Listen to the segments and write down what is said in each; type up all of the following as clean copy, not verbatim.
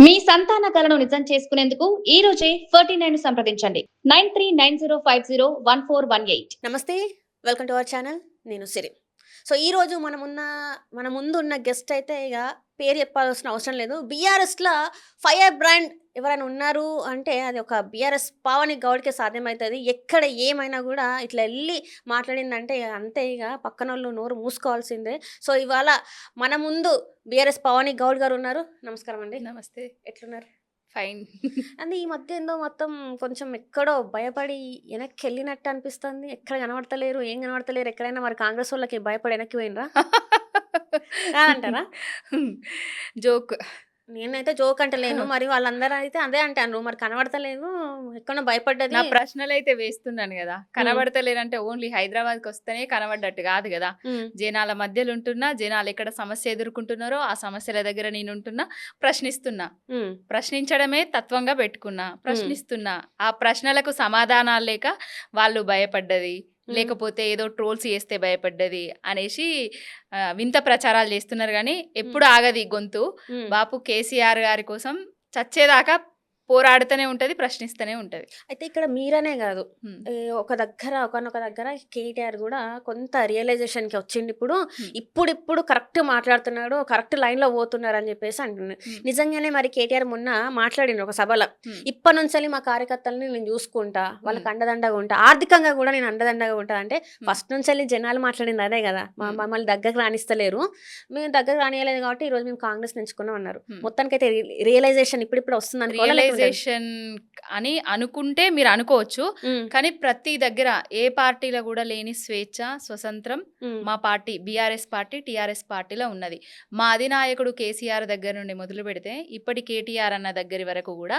మీ సంతాన కలను నిజం చేసుకునేందుకు ఈ రోజే 49 సంప్రదించండి 9390501418. నమస్తే, వెల్కమ్ టు అవర్ ఛానల్. నేను సిరి. సో ఈరోజు మన ముందు ఉన్న గెస్ట్ అయితే ఇక పేరు చెప్పాల్సిన అవసరం లేదు. బీఆర్ఎస్లో ఫైర్ బ్రాండ్ ఎవరైనా ఉన్నారు అంటే అది ఒక బీఆర్ఎస్ పావని గౌడ్కే సాధ్యమవుతుంది. ఎక్కడ ఏమైనా కూడా ఇట్లా వెళ్ళి మాట్లాడిందంటే ఇక అంతే, ఇక పక్కన వాళ్ళు నోరు మూసుకోవాల్సిందే. సో ఇవాళ మన ముందు బీఆర్ఎస్ పావని గౌడ్ గారు ఉన్నారు. నమస్కారం అండి. నమస్తే. ఎట్లున్నారు? ఫైన్. అంటే ఈ మధ్య ఏందో మొత్తం కొంచెం ఎక్కడో భయపడి వెనక్కి వెళ్ళినట్టు అనిపిస్తుంది. ఎక్కడ కనబడతలేరు, ఏం కనబడతలేరు. ఎక్కడైనా మరి కాంగ్రెస్ వాళ్ళకి భయపడి వెనక్కి పోయినరా కాదంటారా? జోక్. నేనైతే జోక్ అంటలేను, మరి వాళ్ళందరూ అయితే అదే అంటాను, మరి కనబడతలేదు, ఎక్కడో భయపడ్డది. నా ప్రశ్నలు అయితే వేస్తున్నాను కదా, కనబడతలేరంటే ఓన్లీ హైదరాబాద్కి వస్తేనే కనబడ్డట్టు కాదు కదా. జనాల మధ్యలో ఉంటున్నా, జనాలు ఎక్కడ సమస్య ఎదుర్కొంటున్నారో ఆ సమస్యల దగ్గర నేను ఉంటున్నా, ప్రశ్నిస్తున్నా. ప్రశ్నించడమే తత్వంగా పెట్టుకున్నా, ప్రశ్నిస్తున్నా. ఆ ప్రశ్నలకు సమాధానాలు లేక వాళ్ళు భయపడ్డది, లేకపోతే ఏదో ట్రోల్స్ చేస్తే భయపడ్డది అనేసి వింత ప్రచారాలు చేస్తున్నారు. కానీ ఎప్పుడు ఆగది గొంతు. బాపు కేసీఆర్ గారి కోసం చచ్చేదాకా పోరాడుతూనే ఉంటది, ప్రశ్నిస్తూనే ఉంటది. అయితే ఇక్కడ మీరనే కాదు, ఒకనొక దగ్గర కేటీఆర్ కూడా కొంత రియలైజేషన్కి వచ్చింది. ఇప్పుడు కరెక్ట్ మాట్లాడుతున్నాడు, కరెక్ట్ లైన్లో పోతున్నారు అని చెప్పేసి అంటున్నాడు. నిజంగానే మరి కేటీఆర్ మొన్న మాట్లాడిండు ఒక సభలో, ఇప్పటి నుంచి మా కార్యకర్తలని నేను చూసుకుంటా, వాళ్ళకి అండదండగా ఉంటా, ఆర్థికంగా కూడా నేను అండదండగా ఉంటా అంటే ఫస్ట్ నుంచి జనాలు మాట్లాడింది అదే కదా. మమ్మల్ని దగ్గరకు రాణిస్తలేరు, మేము దగ్గరకు రానియలేదు కాబట్టి ఈరోజు మేము కాంగ్రెస్ ఎంచుకున్నాం అన్నారు. మొత్తానికైతే రియలైజేషన్ ఇప్పుడు వస్తుంది అనుకోవాలి అని అనుకుంటే మీరు అనుకోవచ్చు. కానీ ప్రతి దగ్గర ఏ పార్టీలో కూడా లేని స్వేచ్ఛ, స్వతంత్రం మా పార్టీ బీఆర్ఎస్ పార్టీ, టీఆర్ఎస్ పార్టీలో ఉన్నది. మా అధినాయకుడు కేసీఆర్ దగ్గర నుండి మొదలు పెడితే ఇప్పటి కేటీఆర్ అన్న దగ్గర వరకు కూడా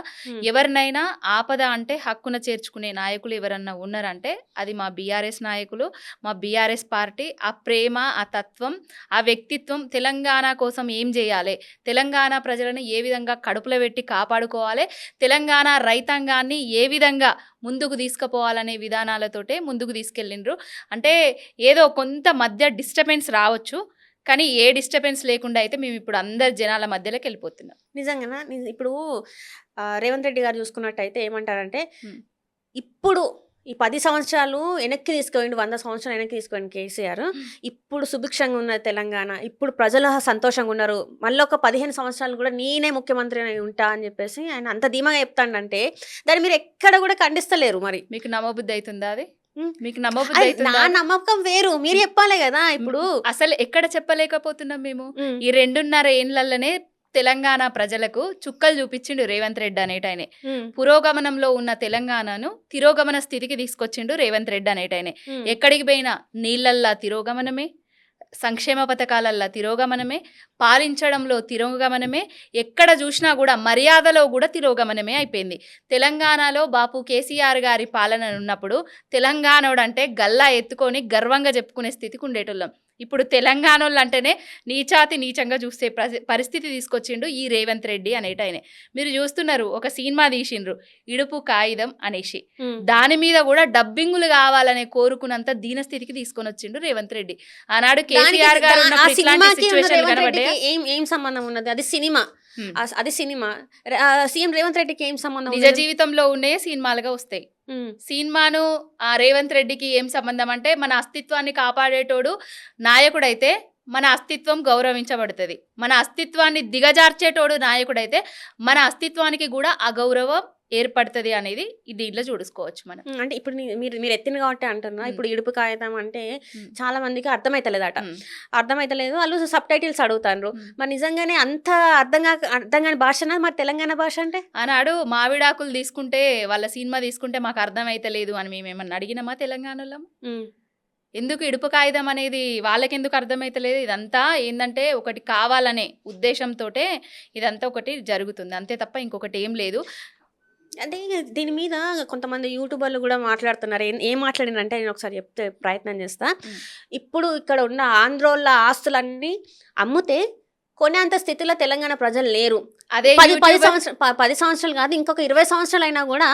ఎవరినైనా ఆపద అంటే హక్కున చేర్చుకునే నాయకులు ఎవరన్నా ఉన్నారంటే అది మా బీఆర్ఎస్ నాయకులు, మా బీఆర్ఎస్ పార్టీ. ఆ ప్రేమ, ఆ తత్వం, ఆ వ్యక్తిత్వం, తెలంగాణ కోసం ఏం చేయాలి, తెలంగాణ ప్రజలను ఏ విధంగా కడుపులో పెట్టి కాపాడుకోవాలి, తెలంగాణ రైతాంగాన్ని ఏ విధంగా ముందుకు తీసుకుపోవాలనే విధానాలతోటే ముందుకు తీసుకెళ్ళిండ్రు. అంటే ఏదో కొంత మధ్య డిస్టర్బెన్స్ రావచ్చు, కానీ ఏ డిస్టర్బెన్స్ లేకుండా అయితే మేము ఇప్పుడు అందరు జనాల మధ్యలోకి వెళ్ళిపోతున్నాం. నిజంగా ఇప్పుడు రేవంత్ రెడ్డి గారు చూసుకున్నట్టయితే ఏమంటారంటే, ఇప్పుడు ఈ 10 సంవత్సరాలు వెనక్కి తీసుకుపోయిండు, 100 సంవత్సరాలు వెనక్కి తీసుకుపోయింది కేసీఆర్. ఇప్పుడు సుభిక్షంగా ఉన్నది తెలంగాణ, ఇప్పుడు ప్రజలు సంతోషంగా ఉన్నారు, మళ్ళీ ఒక 15 సంవత్సరాలు కూడా నేనే ముఖ్యమంత్రి ఉంటా అని చెప్పేసి ఆయన అంత ధీమాగా చెప్తాడంటే దాన్ని మీరు ఎక్కడ కూడా ఖండిస్తలేరు. మరి మీకు నమ్మబుద్ధి అవుతుందా? అది మీకు నా నమ్మకం వేరు, మీరు చెప్పాలి కదా. ఇప్పుడు అసలు ఎక్కడ చెప్పలేకపోతున్నాం మేము. ఈ 2.5 ఏళ్లలోనే తెలంగాణ ప్రజలకు చుక్కలు చూపించిండు రేవంత్ రెడ్డి అనేటైనే. పురోగమనంలో ఉన్న తెలంగాణను తిరోగమన స్థితికి తీసుకొచ్చిండు రేవంత్ రెడ్డి అనేటైనే. ఎక్కడికి పోయినా నీళ్ళల్లా తిరోగమనమే, సంక్షేమ పథకాలల్లా తిరోగమనమే, పాలించడంలో తిరోగమనమే, ఎక్కడ చూసినా కూడా మర్యాదలో కూడా తిరోగమనమే అయిపోయింది. తెలంగాణలో బాపు కేసీఆర్ గారి పాలన ఉన్నప్పుడు తెలంగాణోడు అంటే గల్లా ఎత్తుకొని గర్వంగా చెప్పుకునే స్థితికి ఉండేటోళ్ళం. ఇప్పుడు తెలంగాణోళ్ళు అంటేనే నీచాతి నీచంగా చూసే పరిస్థితి తీసుకొచ్చిండు ఈ రేవంత్ రెడ్డి అనేటైనే. మీరు చూస్తున్నారు, ఒక సినిమా తీసిండ్రు ఇడుపు కాగితం అనేసి, దాని మీద కూడా డబ్బింగులు కావాలనే కోరుకున్నంత దీనస్థితికి తీసుకొని వచ్చిండు రేవంత్ రెడ్డి. ఆనాడు కేసీఆర్ గారు ఏం సంబంధం ఉన్నది? అది సినిమా, అది సినిమా. సీఎం రేవంత్ రెడ్డికి ఏం సంబంధం? నిజ జీవితంలో ఉండే సినిమాలుగా వస్తాయి. సినిమాను ఆ రేవంత్ రెడ్డికి ఏం సంబంధం అంటే, మన అస్తిత్వాన్ని కాపాడేటోడు నాయకుడైతే మన అస్తిత్వం గౌరవించబడుతుంది, మన అస్తిత్వాన్ని దిగజార్చేటోడు నాయకుడైతే మన అస్తిత్వానికి కూడా అగౌరవం ఏర్పడుతుంది అనేది దీంట్లో చూసుకోవచ్చు మనం. అంటే ఇప్పుడు మీరు ఎత్తిన కాబట్టి అంటున్నా, ఇప్పుడు ఇడుపు కాగితం అంటే చాలా మందికి అర్థమైతలేదు, వాళ్ళు సబ్ టైటిల్స్ అడుగుతారు. మరి నిజంగానే అంత అర్థం కాని భాషనా మరి తెలంగాణ భాష అంటే? ఆనాడు మావిడాకులు తీసుకుంటే, వాళ్ళ సినిమా తీసుకుంటే మాకు అర్థమైతలేదు అని మేము ఏమన్నా అడిగినామా తెలంగాణలో? ఎందుకు ఇడుపు కాగితం అనేది వాళ్ళకెందుకు అర్థమైతలేదు? ఇదంతా ఏంటంటే ఒకటి కావాలనే ఉద్దేశంతో ఇదంతా ఒకటి జరుగుతుంది, అంతే తప్ప ఇంకొకటి ఏం లేదు. అంటే దీని మీద కొంతమంది యూట్యూబర్లు కూడా మాట్లాడుతున్నారు. ఏం మాట్లాడినంటే నేను ఒకసారి చెప్తే ప్రయత్నం చేస్తా. ఇప్పుడు ఇక్కడ ఉన్న ఆంధ్రోళ్ళ ఆస్తులన్నీ అమ్ముతే కొనేంత స్థితిలో తెలంగాణ ప్రజలు లేరు. అదే 10 సంవత్సరాలు కాదు, ఇంకొక 20 సంవత్సరాలు అయినా కూడా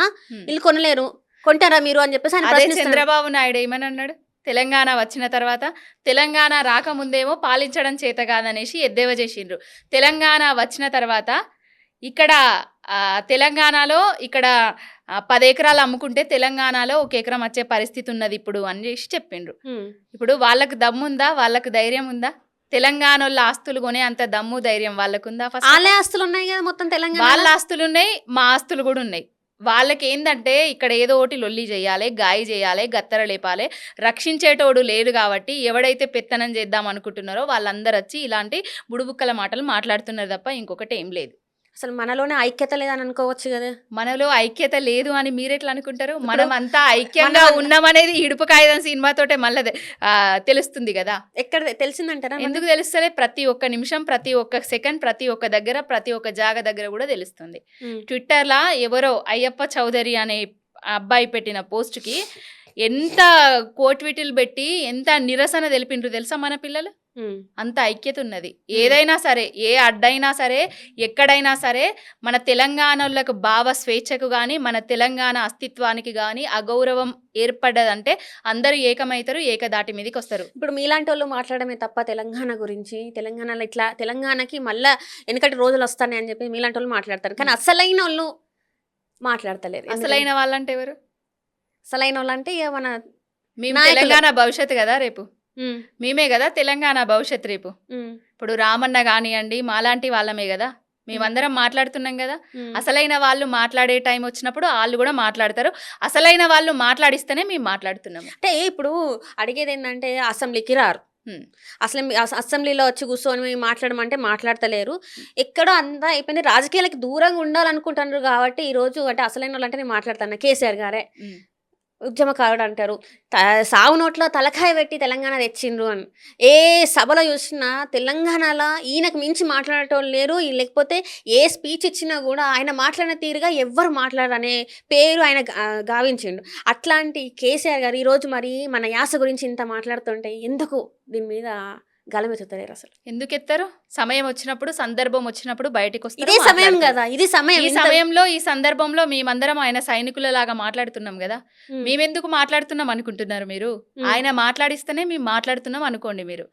వీళ్ళు కొనలేరు. కొంటారా మీరు అని చెప్పేసి ఆయన చంద్రబాబు నాయుడు ఏమని అన్నాడు? తెలంగాణ వచ్చిన తర్వాత, తెలంగాణ రాకముందేమో పాలించడం చేత కాదనేసి ఎద్దేవా చేసిండ్రు. తెలంగాణ వచ్చిన తర్వాత ఇక్కడ తెలంగాణలో ఇక్కడ 10 ఎకరాలు అమ్ముకుంటే తెలంగాణలో 1 ఎకరం వచ్చే పరిస్థితి ఉన్నది ఇప్పుడు అని చేసి చెప్పిండ్రు. ఇప్పుడు వాళ్ళకి దమ్ముందా, వాళ్ళకి ధైర్యం ఉందా? తెలంగాణలో ఆస్తులు కొనే అంత దమ్ము ధైర్యం వాళ్ళకుందా? ఫస్ట్ వాళ్ళే ఆస్తులు ఉన్నాయి కదా మొత్తం తెలంగాణ. వాళ్ళ ఆస్తులు ఉన్నాయి, మా ఆస్తులు కూడా ఉన్నాయి. వాళ్ళకి ఏంటంటే ఇక్కడ ఏదో ఒకటి లొల్లి చేయాలి, గాయ చేయాలి, గత్తర లేపాలి, రక్షించేటోడు లేదు కాబట్టి ఎవడైతే పెత్తనం చేద్దాం అనుకుంటున్నారో వాళ్ళందరూ వచ్చి ఇలాంటి బుడుబుక్కల మాటలు మాట్లాడుతున్నారు తప్ప ఇంకొకటి ఏం లేదు. అసలు మనలోనే ఐక్యత లేదని అనుకోవచ్చు కదా. మనలో ఐక్యత లేదు అని మీరెట్లా అనుకుంటారు? మనం అంతా ఐక్యంగా ఉన్నామనేది ఇడుపు కాగితం సినిమాతోటే మళ్ళీ తెలుస్తుంది కదా. ఎక్కడ తెలిసిందంటారా? ఎందుకు తెలుస్తలే? ప్రతి ఒక్క నిమిషం, ప్రతి ఒక్క సెకండ్, ప్రతి ఒక్క దగ్గర, ప్రతి ఒక్క జాగ దగ్గర కూడా తెలుస్తుంది. ట్విట్టర్లో ఎవరో అయ్యప్ప చౌదరి అనే అబ్బాయి పెట్టిన పోస్ట్కి ఎంత కోట్విటిల్ పెట్టి ఎంత నిరసన తెలిపిండ్రు తెలుసా మన పిల్లలు. అంత ఐక్యత ఉన్నది. ఏదైనా సరే, ఏ అడ్డైనా సరే, ఎక్కడైనా సరే మన తెలంగాణలకు భావ స్వేచ్ఛకు కానీ మన తెలంగాణ అస్తిత్వానికి కానీ అగౌరవం ఏర్పడ్డదంటే అందరూ ఏకమవుతారు, ఏకదాటి మీదకి వస్తారు. ఇప్పుడు మీలాంటి వాళ్ళు మాట్లాడమే తప్ప తెలంగాణ గురించి, తెలంగాణలో ఇట్లా తెలంగాణకి మళ్ళీ వెనకటి రోజులు వస్తాయి అని చెప్పి మీలాంటి వాళ్ళు మాట్లాడతారు. కానీ అసలైన వాళ్ళు మాట్లాడతలేరు. అసలైన వాళ్ళంటే ఎవరు? అసలైన వాళ్ళు అంటే ఇక మన మేము తెలంగాణ భవిష్యత్తు కదా రేపు. మేమే కదా తెలంగాణ భవిష్యత్తు రేపు. ఇప్పుడు రామన్న కానివ్వండి, మాలాంటి వాళ్ళమే కదా, మేమందరం మాట్లాడుతున్నాం కదా. అసలైన వాళ్ళు మాట్లాడే టైం వచ్చినప్పుడు వాళ్ళు కూడా మాట్లాడతారు. అసలైన వాళ్ళు మాట్లాడిస్తేనే మేము మాట్లాడుతున్నాము. అంటే ఇప్పుడు అడిగేది ఏంటంటే అసెంబ్లీకి రారు, అసెంబ్లీలో వచ్చి కూర్చొని మాట్లాడమంటే మాట్లాడతలేరు. ఎక్కడో అంతా అయిపోయింది, రాజకీయాలకి దూరంగా ఉండాలనుకుంటున్నారు కాబట్టి ఈరోజు అంటే అసలైన వాళ్ళు అంటే నేను మాట్లాడతాను. కేసీఆర్ గారే ఉద్యమకారుడు అంటారు, సావు నోట్లో తలకాయ పెట్టి తెలంగాణ తెచ్చిండ్రు అని. ఏ సభలో చూసినా తెలంగాణలో ఈయనకు మించి మాట్లాడేటోళ్ళు లేరు. లేకపోతే ఏ స్పీచ్ ఇచ్చినా కూడా ఆయన మాట్లాడిన తీరుగా ఎవ్వరు మాట్లాడరనే పేరు ఆయన గావించిండు. అట్లాంటి కేసీఆర్ గారు ఈరోజు మరి మన యాస గురించి ఇంత మాట్లాడుతుంటే ఎందుకు దీని మీద గలమెత్తుతలేరు? అసలు ఎందుకు ఎత్తారు? సమయం వచ్చినప్పుడు, సందర్భం వచ్చినప్పుడు బయటకు వస్తారు. ఇదే సమయం కదా, ఇది సమయం. ఈ సమయంలో, ఈ సందర్భంలో మేమందరం ఆయన సైనికుల లాగా మాట్లాడుతున్నాం కదా. మేమెందుకు మాట్లాడుతున్నాం అనుకుంటున్నారు మీరు? ఆయన మాట్లాడిస్తేనే మేము మాట్లాడుతున్నాం అనుకోండి మీరు.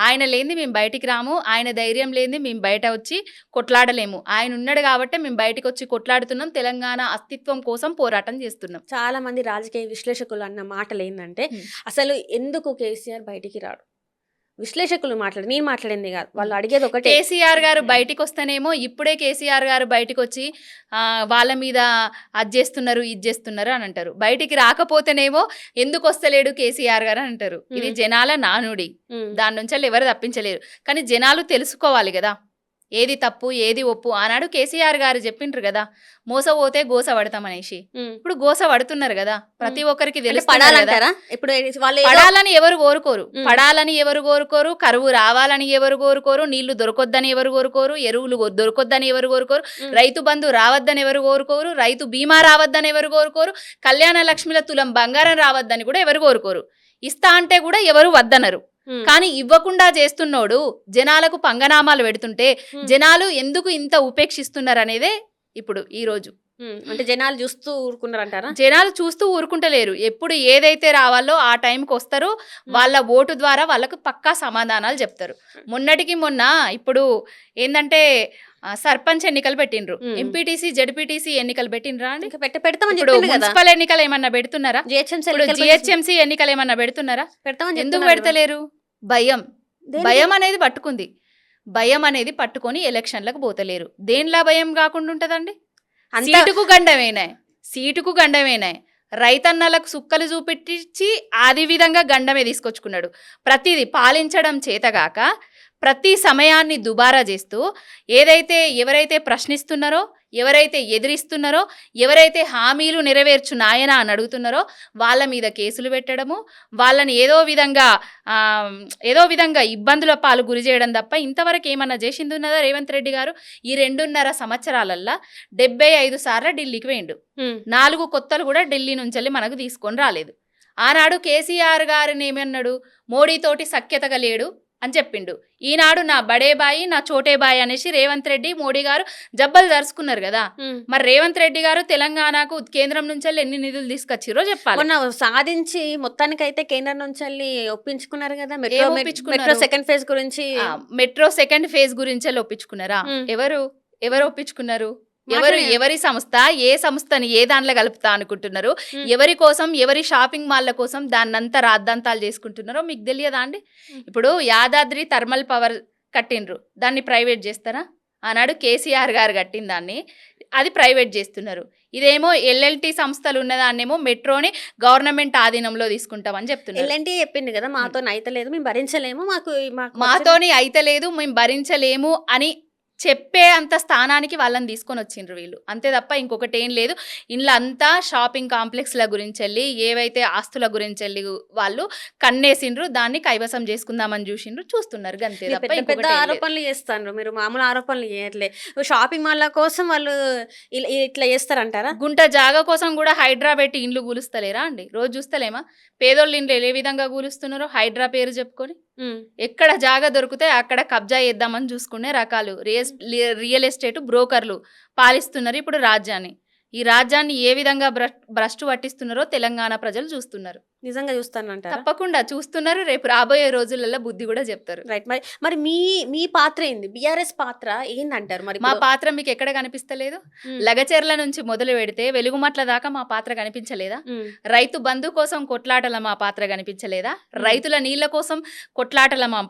ఆయన లేనిది మేము బయటికి రాము, ఆయన ధైర్యం లేనిది మేము బయట వచ్చి కొట్లాడలేము. ఆయన ఉన్నాడు కాబట్టి మేము బయటకు వచ్చి కొట్లాడుతున్నాం, తెలంగాణ అస్తిత్వం కోసం పోరాటం చేస్తున్నాం. చాలా మంది రాజకీయ విశ్లేషకులు అన్న మాటలు ఏంటంటే అసలు ఎందుకు కేసీఆర్ బయటికి రాడు? విశ్లేషకులు మాట్లాడు, నేను మాట్లాడింది కాదు, వాళ్ళు అడిగేది ఒకటి. కేసీఆర్ గారు బయటికి వస్తేనేమో ఇప్పుడే కేసీఆర్ గారు బయటకు వచ్చి వాళ్ళ మీద అది చేస్తున్నారు, ఇది చేస్తున్నారు అని అంటారు. బయటికి రాకపోతేనేమో ఎందుకు వస్తలేడు కేసీఆర్ గారు అని అంటారు. ఇది జనాల నానుడి, దాని నుంచి ఎవరు తప్పించలేరు. కానీ జనాలు తెలుసుకోవాలి కదా ఏది తప్పు ఏది ఒప్పు. ఆనాడు కేసీఆర్ గారు చెప్పిండ్రు కదా, మోసపోతే గోస పడతామనేసి. ఇప్పుడు గోస పడుతున్నారు కదా, ప్రతి ఒక్కరికి తెలుసు. ఇప్పుడు పడాలని ఎవరు కోరుకోరు, పడాలని ఎవరు కోరుకోరు, కరువు రావాలని ఎవరు కోరుకోరు, నీళ్లు దొరకొద్దని ఎవరు కోరుకోరు, ఎరువులు దొరకొద్దని ఎవరు కోరుకోరు, రైతు బంధు రావద్దని ఎవరు కోరుకోరు, రైతు బీమా రావద్దని ఎవరు కోరుకోరు, కళ్యాణ లక్ష్మిల తులం బంగారం రావద్దని కూడా ఎవరు కోరుకోరు. ఇస్తా అంటే కూడా ఎవరు వద్దనరు. కానీ ఇవ్వకుండా చేస్తున్నోడు జనాలకు పంగనామాలు పెడుతుంటే జనాలు ఎందుకు ఇంత ఉపేక్షిస్తున్నారు అనేదే ఇప్పుడు ఈ రోజు. అంటే జనాలు చూస్తూ ఊరుకున్నారంటారా? జనాలు చూస్తూ ఊరుకుంటలేరు. ఎప్పుడు ఏదైతే రావాలో ఆ టైంకి వస్తారు, వాళ్ళ ఓటు ద్వారా వాళ్ళకు పక్కా సమాధానాలు చెప్తారు. మొన్నటికి మొన్న ఇప్పుడు ఏంటంటే సర్పంచ్ ఎన్నికలు పెట్టిండ్రు, ఎంపీటీసీ జడ్పీటీసీ ఎన్నికలు పెట్టిండ్రా అండి? మున్సిపల్ ఎన్నికలు ఏమన్నా పెడుతున్నారా? జిహెచ్ఎంసీ ఎన్నికలు ఏమన్నా పెడుతున్నారా? ఎందుకు పెడతలేరు? భయం, భయం అనేది పట్టుకుంది. భయం అనేది పట్టుకొని ఎలక్షన్లకు పోతలేరు. దేనిలా భయం కాకుండా ఉంటదండి? సీటుకు గండమేనాయి, సీటుకు గండమేనాయి. రైతన్నలకు సుక్కలు చూపెట్టించి ఆది విధంగా గండమే తీసుకొచ్చుకున్నాడు. ప్రతిదీ పాలించడం చేతగాక ప్రతి సమయాన్ని దుబారా చేస్తూ ఏదైతే ఎవరైతే ప్రశ్నిస్తున్నారో, ఎవరైతే ఎదిరిస్తున్నారో, ఎవరైతే హామీలు నెరవేర్చు నాయన అని అడుగుతున్నారో వాళ్ళ మీద కేసులు పెట్టడము, వాళ్ళని ఏదో విధంగా ఇబ్బందుల పాలు గురి చేయడం తప్ప ఇంతవరకు ఏమన్నా చేసింది ఉన్నదా రేవంత్ రెడ్డి గారు? ఈ 2.5 సంవత్సరాలల్లా 75 సార్లు ఢిల్లీకి వేయండు. 4 కొత్తలు కూడా ఢిల్లీ నుంచి మనకు తీసుకొని రాలేదు. ఆనాడు కేసీఆర్ గారిని ఏమన్నాడు? మోడీతోటి సఖ్యతగా లేడు అని చెప్పిండు. ఈనాడు నా బడే బాయి నా చోటే బాయి అనేసి రేవంత్ రెడ్డి మోడీ గారు జబ్బలు జరుచుకున్నారు కదా. మరి రేవంత్ రెడ్డి గారు తెలంగాణకు కేంద్రం నుంచి ఎన్ని నిధులు తీసుకొచ్చిరో చెప్పాలి. సాధించి మొత్తానికైతే కేంద్రం నుంచి ఒప్పించుకున్నారు కదా, మెట్రో సెకండ్ ఫేజ్ గురించి. మెట్రో సెకండ్ ఫేజ్ గురించి ఒప్పించుకున్నారా? ఎవరు ఒప్పించుకున్నారు? ఎవరి సంస్థ ఏ సంస్థని ఏ దాంట్లో కలుపుతా అనుకుంటున్నారు, ఎవరి కోసం ఎవరి షాపింగ్ మాల్ల కోసం దాన్నంతా రాద్ధాంతాలు చేసుకుంటున్నారో మీకు తెలియదా అండి? ఇప్పుడు యాదాద్రి థర్మల్ పవర్ కట్టిండ్రు, దాన్ని ప్రైవేట్ చేస్తారా? ఆనాడు కేసీఆర్ గారు కట్టిన దాన్ని అది ప్రైవేట్ చేస్తున్నారు. ఇదేమో ఎల్ఎల్టీ సంస్థలు ఉన్నదాన్నేమో మెట్రోని గవర్నమెంట్ ఆధీనంలో తీసుకుంటామని చెప్తున్నారు. ఎల్ఎన్టీ చెప్పింది కదా, మాతో అయితలేదు, మేము భరించలేము, మాతోని అయితలేదు, మేము భరించలేము అని చెప్పే అంత స్థానానికి వాళ్ళని తీసుకొని వచ్చిండ్రు వీళ్ళు. అంతే తప్ప ఇంకొకటి ఏం లేదు. ఇంట్లో అంతా షాపింగ్ కాంప్లెక్స్ల గురించి వెళ్ళి ఏవైతే ఆస్తుల గురించి వెళ్ళి వాళ్ళు కన్నేసిండ్రు, దాన్ని కైవసం చేసుకుందామని చూస్తున్నారు. అంతే తప్ప పెద్ద ఆరోపణలు చేస్తాను. మీరు మామూలు ఆరోపణలు చేయట్లే, షాపింగ్ మాల్ల కోసం వాళ్ళు ఇట్లా చేస్తారంటారా? గుంట జాగా కోసం కూడా హైడ్రా పెట్టి ఇండ్లు కూలుస్తలేరా అండి? రోజు చూస్తలేమా పేదోళ్ళు ఇండ్లు ఏ విధంగా కూలుస్తున్నారో? హైడ్రా పేరు చెప్పుకొని ఎక్కడ జాగా దొరికితే అక్కడ కబ్జా చేద్దామని చూసుకునే రకాలు రియల్ ఎస్టేట్ బ్రోకర్లు పాలిస్తున్నారు ఇప్పుడు రాజ్యాన్ని. ఈ రాజ్యాన్ని ఏ విధంగా భ్రష్టు పట్టిస్తున్నారో తెలంగాణ ప్రజలు చూస్తున్నారు. నిజంగా చూస్తానంటారా? తప్పకుండా చూస్తున్నారు. రేపు రాబోయే రోజులలో బుద్ధి కూడా చెప్తారు. రైట్. మరి మీ పాత్ర ఏంది? బిఆర్ఎస్ పాత్ర ఏందంటారు? మరి మా పాత్ర మీకు ఎక్కడ కనిపిస్తలేదు? లగచెర్ల నుంచి మొదలు పెడితే వెలుగుమట్ల దాకా మా పాత్ర కనిపించలేదా? రైతు బంధు కోసం కొట్లాటల మా పాత్ర కనిపించలేదా? రైతుల నీళ్ల కోసం కొట్లాటల మా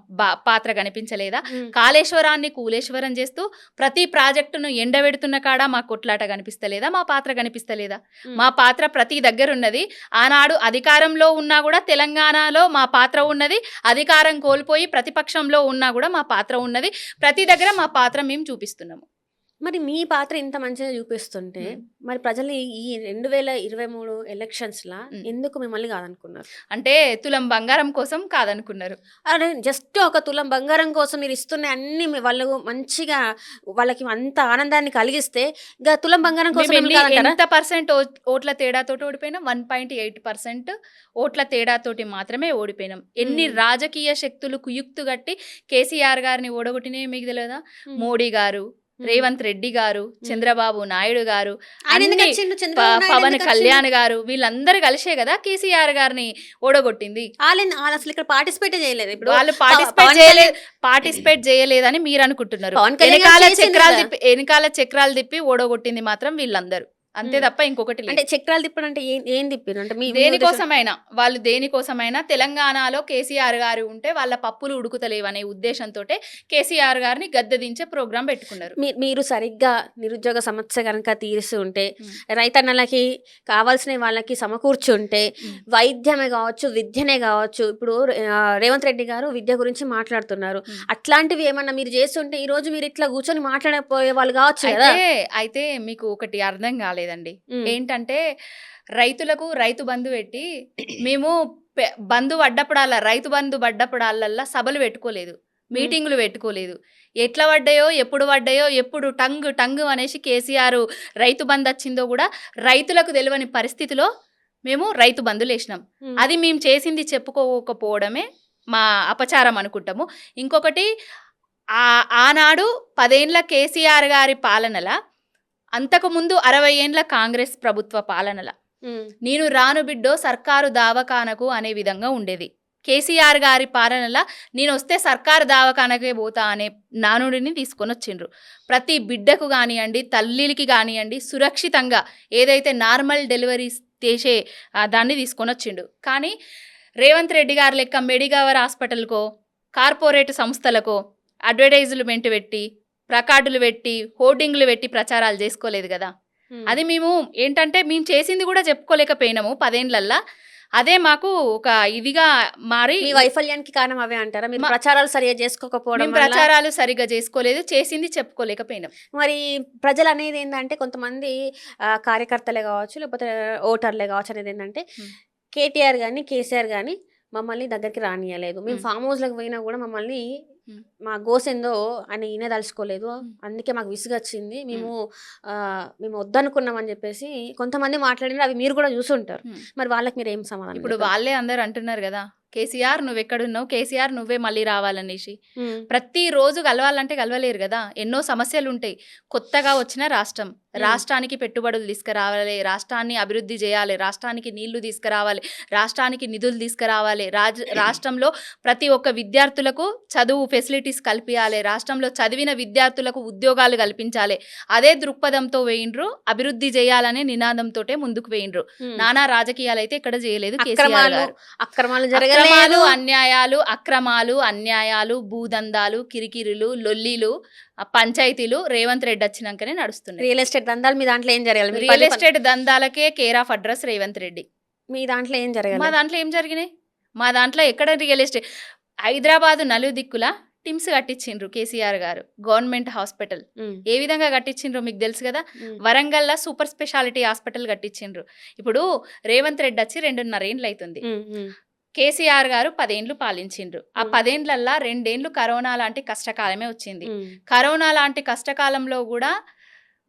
పాత్ర కనిపించలేదా? కాళేశ్వరాన్ని కూలేశ్వరం చేస్తూ ప్రతి ప్రాజెక్టును ఎండబెడుతున్న కాడ మా కొట్లాట కనిపిస్తలేదా? మా పాత్ర కనిపిస్తలేదా? మా పాత్ర ప్రతి దగ్గర ఉన్నది. ఆనాడు అధికారంలో ఉన్నా కూడా తెలంగాణలో మా పాత్ర ఉన్నది, అధికారం కోల్పోయి ప్రతిపక్షంలో ఉన్నా కూడా మా పాత్ర ఉన్నది. ప్రతి దగ్గర మా పాత్ర మేము చూపిస్తున్నాము. మరి మీ పాత్ర ఇంత మంచిగా చూపిస్తుంటే మరి ప్రజలు ఈ 2023 ఎలక్షన్స్లా ఎందుకు మిమ్మల్ని కాదనుకున్నారు? అంటే తులం బంగారం కోసం కాదనుకున్నారు. అరే జస్ట్ ఒక తులం బంగారం కోసం మీరు ఇస్తున్న అన్ని వాళ్ళు మంచిగా వాళ్ళకి అంత ఆనందాన్ని కలిగిస్తే ఇక తులం బంగారం కోసం ఎంత పర్సెంట్ ఓట్ల తేడాతోటి ఓడిపోయినాం? 1.8% ఓట్ల తేడాతోటి మాత్రమే ఓడిపోయినాం. ఎన్ని రాజకీయ శక్తులు కుయుక్తు గట్టి కేసీఆర్ గారిని ఓడగొట్టినే మీకు తెలియదా? మోడీ గారు, రేవంత్ రెడ్డి గారు, చంద్రబాబు నాయుడు గారు, పవన్ కళ్యాణ్ గారు, వీళ్ళందరూ కలిసే కదా కేసీఆర్ గారిని ఓడగొట్టింది. అసలు ఇక్కడ పార్టిసిపేట్ చేయలేదు. ఇప్పుడు వాళ్ళు పార్టిసిపేట్ చేయలేదని మీరు అనుకుంటున్నారు. వెనకాల చక్రాలు తిప్పి ఓడగొట్టింది మాత్రం వీళ్ళందరూ. అంతే తప్ప ఇంకొకటి లేదు. అంటే చక్రాలు తిప్పడం అంటే ఏం తిప్పారు? అంటే దేనికోసమైనా తెలంగాణలో కేసీఆర్ గారు ఉంటే వాళ్ళ పప్పులు ఉడుకుతలేవనే ఉద్దేశంతో కేసీఆర్ గారిని గద్దె దించే ప్రోగ్రాం పెట్టుకున్నారు. మీరు సరిగ్గా నిరుద్యోగ సమస్య కనుక తీరుస్తూ ఉంటే, రైతన్నలకి కావాల్సిన వాళ్ళకి సమకూర్చుంటే, వైద్యమే కావచ్చు, విద్యనే కావచ్చు, ఇప్పుడు రేవంత్ రెడ్డి గారు విద్య గురించి మాట్లాడుతున్నారు. అట్లాంటివి ఏమన్నా మీరు చేస్తుంటే ఈ రోజు మీరు ఇట్లా కూర్చొని మాట్లాడకపోయే వాళ్ళు కావచ్చు కదా. అయితే మీకు ఒకటి అర్థం కాలేదు అండి. ఏంటంటే రైతులకు రైతు బంధు పెట్టి మేము రైతు బంధు పడ్డప్పుడల్లా సభలు పెట్టుకోలేదు, మీటింగులు పెట్టుకోలేదు. ఎట్లా పడ్డాయో ఎప్పుడు టంగు అనేసి కేసీఆర్ రైతు బంధు వచ్చిందో కూడా రైతులకు తెలియని పరిస్థితిలో మేము రైతు బంధులు వేసినాం. అది మేము చేసింది చెప్పుకోకపోవడమే మా అపచారం అనుకుంటాము. ఇంకొకటి ఆనాడు 10 ఏళ్ల కేసీఆర్ గారి పాలనల, అంతకుముందు 60 ఏండ్ల కాంగ్రెస్ ప్రభుత్వ పాలనల నేను రాను బిడ్డో సర్కారు దావకానకు అనే విధంగా ఉండేది. కేసీఆర్ గారి పాలనల నేను వస్తే సర్కారు దావకానకే పోతా అనే నానుడిని తీసుకొని వచ్చిండ్రు. ప్రతి బిడ్డకు కానివ్వండి, తల్లికి కానివ్వండి, సురక్షితంగా ఏదైతే నార్మల్ డెలివరీ చేసే దాన్ని తీసుకొని వచ్చిండు. కానీ రేవంత్ రెడ్డి గారి లెక్క మెడికవర్ హాస్పిటల్కో కార్పొరేట్ సంస్థలకో అడ్వర్టైజ్మెంట్ పెట్టి, ప్లకార్డులు పెట్టి, హోర్డింగ్లు పెట్టి ప్రచారాలు చేసుకోలేదు కదా. అది మేము ఏంటంటే మేము చేసింది కూడా చెప్పుకోలేకపోయినాము 10 ఏళ్లల్లా. అదే మాకు ఒక ఇదిగా మారి వైఫల్యానికి కారణం అవే అంటారా? మీరు ప్రచారాలు సరిగా చేసుకోకపోవడం, ప్రచారాలు సరిగా చేసుకోలేదు, చేసింది చెప్పుకోలేకపోయినాం. మరి ప్రజలు అనేది ఏంటంటే కొంతమంది కార్యకర్తలే కావచ్చు, లేకపోతే ఓటర్లే కావచ్చు అనేది ఏంటంటే కేటీఆర్ కానీ కేసీఆర్ కానీ మమ్మల్ని దగ్గరికి రానియలేదు, మేము ఫామ్ హౌస్లకు పోయినా కూడా మమ్మల్ని మా గోసెందో అని ఈయన తలుచుకోలేదు, అందుకే మాకు విసుగొచ్చింది, మేము వద్దనుకున్నాం అని చెప్పేసి కొంతమంది మాట్లాడినారు. అవి మీరు కూడా చూసుంటారు. మరి వాళ్ళకి మీరు ఏం సమాధానం? ఇప్పుడు వాళ్ళే అందరు అంటున్నారు కదా, కేసీఆర్ నువ్వు ఎక్కడున్నావు, కేసీఆర్ నువ్వే మళ్ళీ రావాలనేసి. ప్రతిరోజు కలవాలంటే కలవలేరు కదా, ఎన్నో సమస్యలు ఉంటాయి. కొత్తగా వచ్చిన రాష్ట్రం, రాష్ట్రానికి పెట్టుబడులు తీసుకురావాలి, రాష్ట్రాన్ని అభివృద్ధి చేయాలి, రాష్ట్రానికి నీళ్లు తీసుకురావాలి, రాష్ట్రానికి నిధులు తీసుకురావాలి, రాష్ట్రంలో ప్రతి ఒక్క విద్యార్థులకు చదువు ఫెసిలిటీస్ కల్పించాలి, రాష్ట్రంలో చదివిన విద్యార్థులకు ఉద్యోగాలు కల్పించాలి. అదే దృక్పథంతో వేయిండ్రు, అభివృద్ధి చేయాలనే నినాదంతో ముందుకు వేయిండ్రు. నానా రాజకీయాలు అయితే ఇక్కడ చేయలేదు కేసీఆర్ గారు. అక్రమాలు అక్రమాలు అన్యాయాలు భూదందాలు కిరికిరులు లొల్లీలు పంచాయతీలు రేవంత్ రెడ్డి వచ్చినాకనే నడుస్తున్నాయి. రియల్ ఎస్టేట్ దందాలు మీ దాంట్లో ఏం జరగాలి? రియల్ ఎస్టేట్ దందాలకే care of address Revanth Reddy. మీ దాంట్లో ఏం జరగాలి? మా దాంట్లో ఏం జరిగినాయి? మా దాంట్లో ఎక్కడ రియల్ ఎస్టేట్? హైదరాబాద్ నలుదిక్కుల టిమ్స్ కట్టించిండ్రు కేసీఆర్ గారు, గవర్నమెంట్ హాస్పిటల్. ఏ విధంగా కట్టించిండ్రు మీకు తెలుసు కదా. వరంగల్లో సూపర్ స్పెషాలిటీ హాస్పిటల్ కట్టించిండ్రు. ఇప్పుడు రేవంత్ రెడ్డి వచ్చి 2.5 ఏళ్ళు అవుతుంది. కేసీఆర్ గారు 10 ఏళ్ళు పాలించిండ్రు. ఆ 10 ఏళ్లల్లా 2 ఏళ్ళు కరోనా లాంటి కష్టకాలమే వచ్చింది. కరోనా లాంటి కష్టకాలంలో కూడా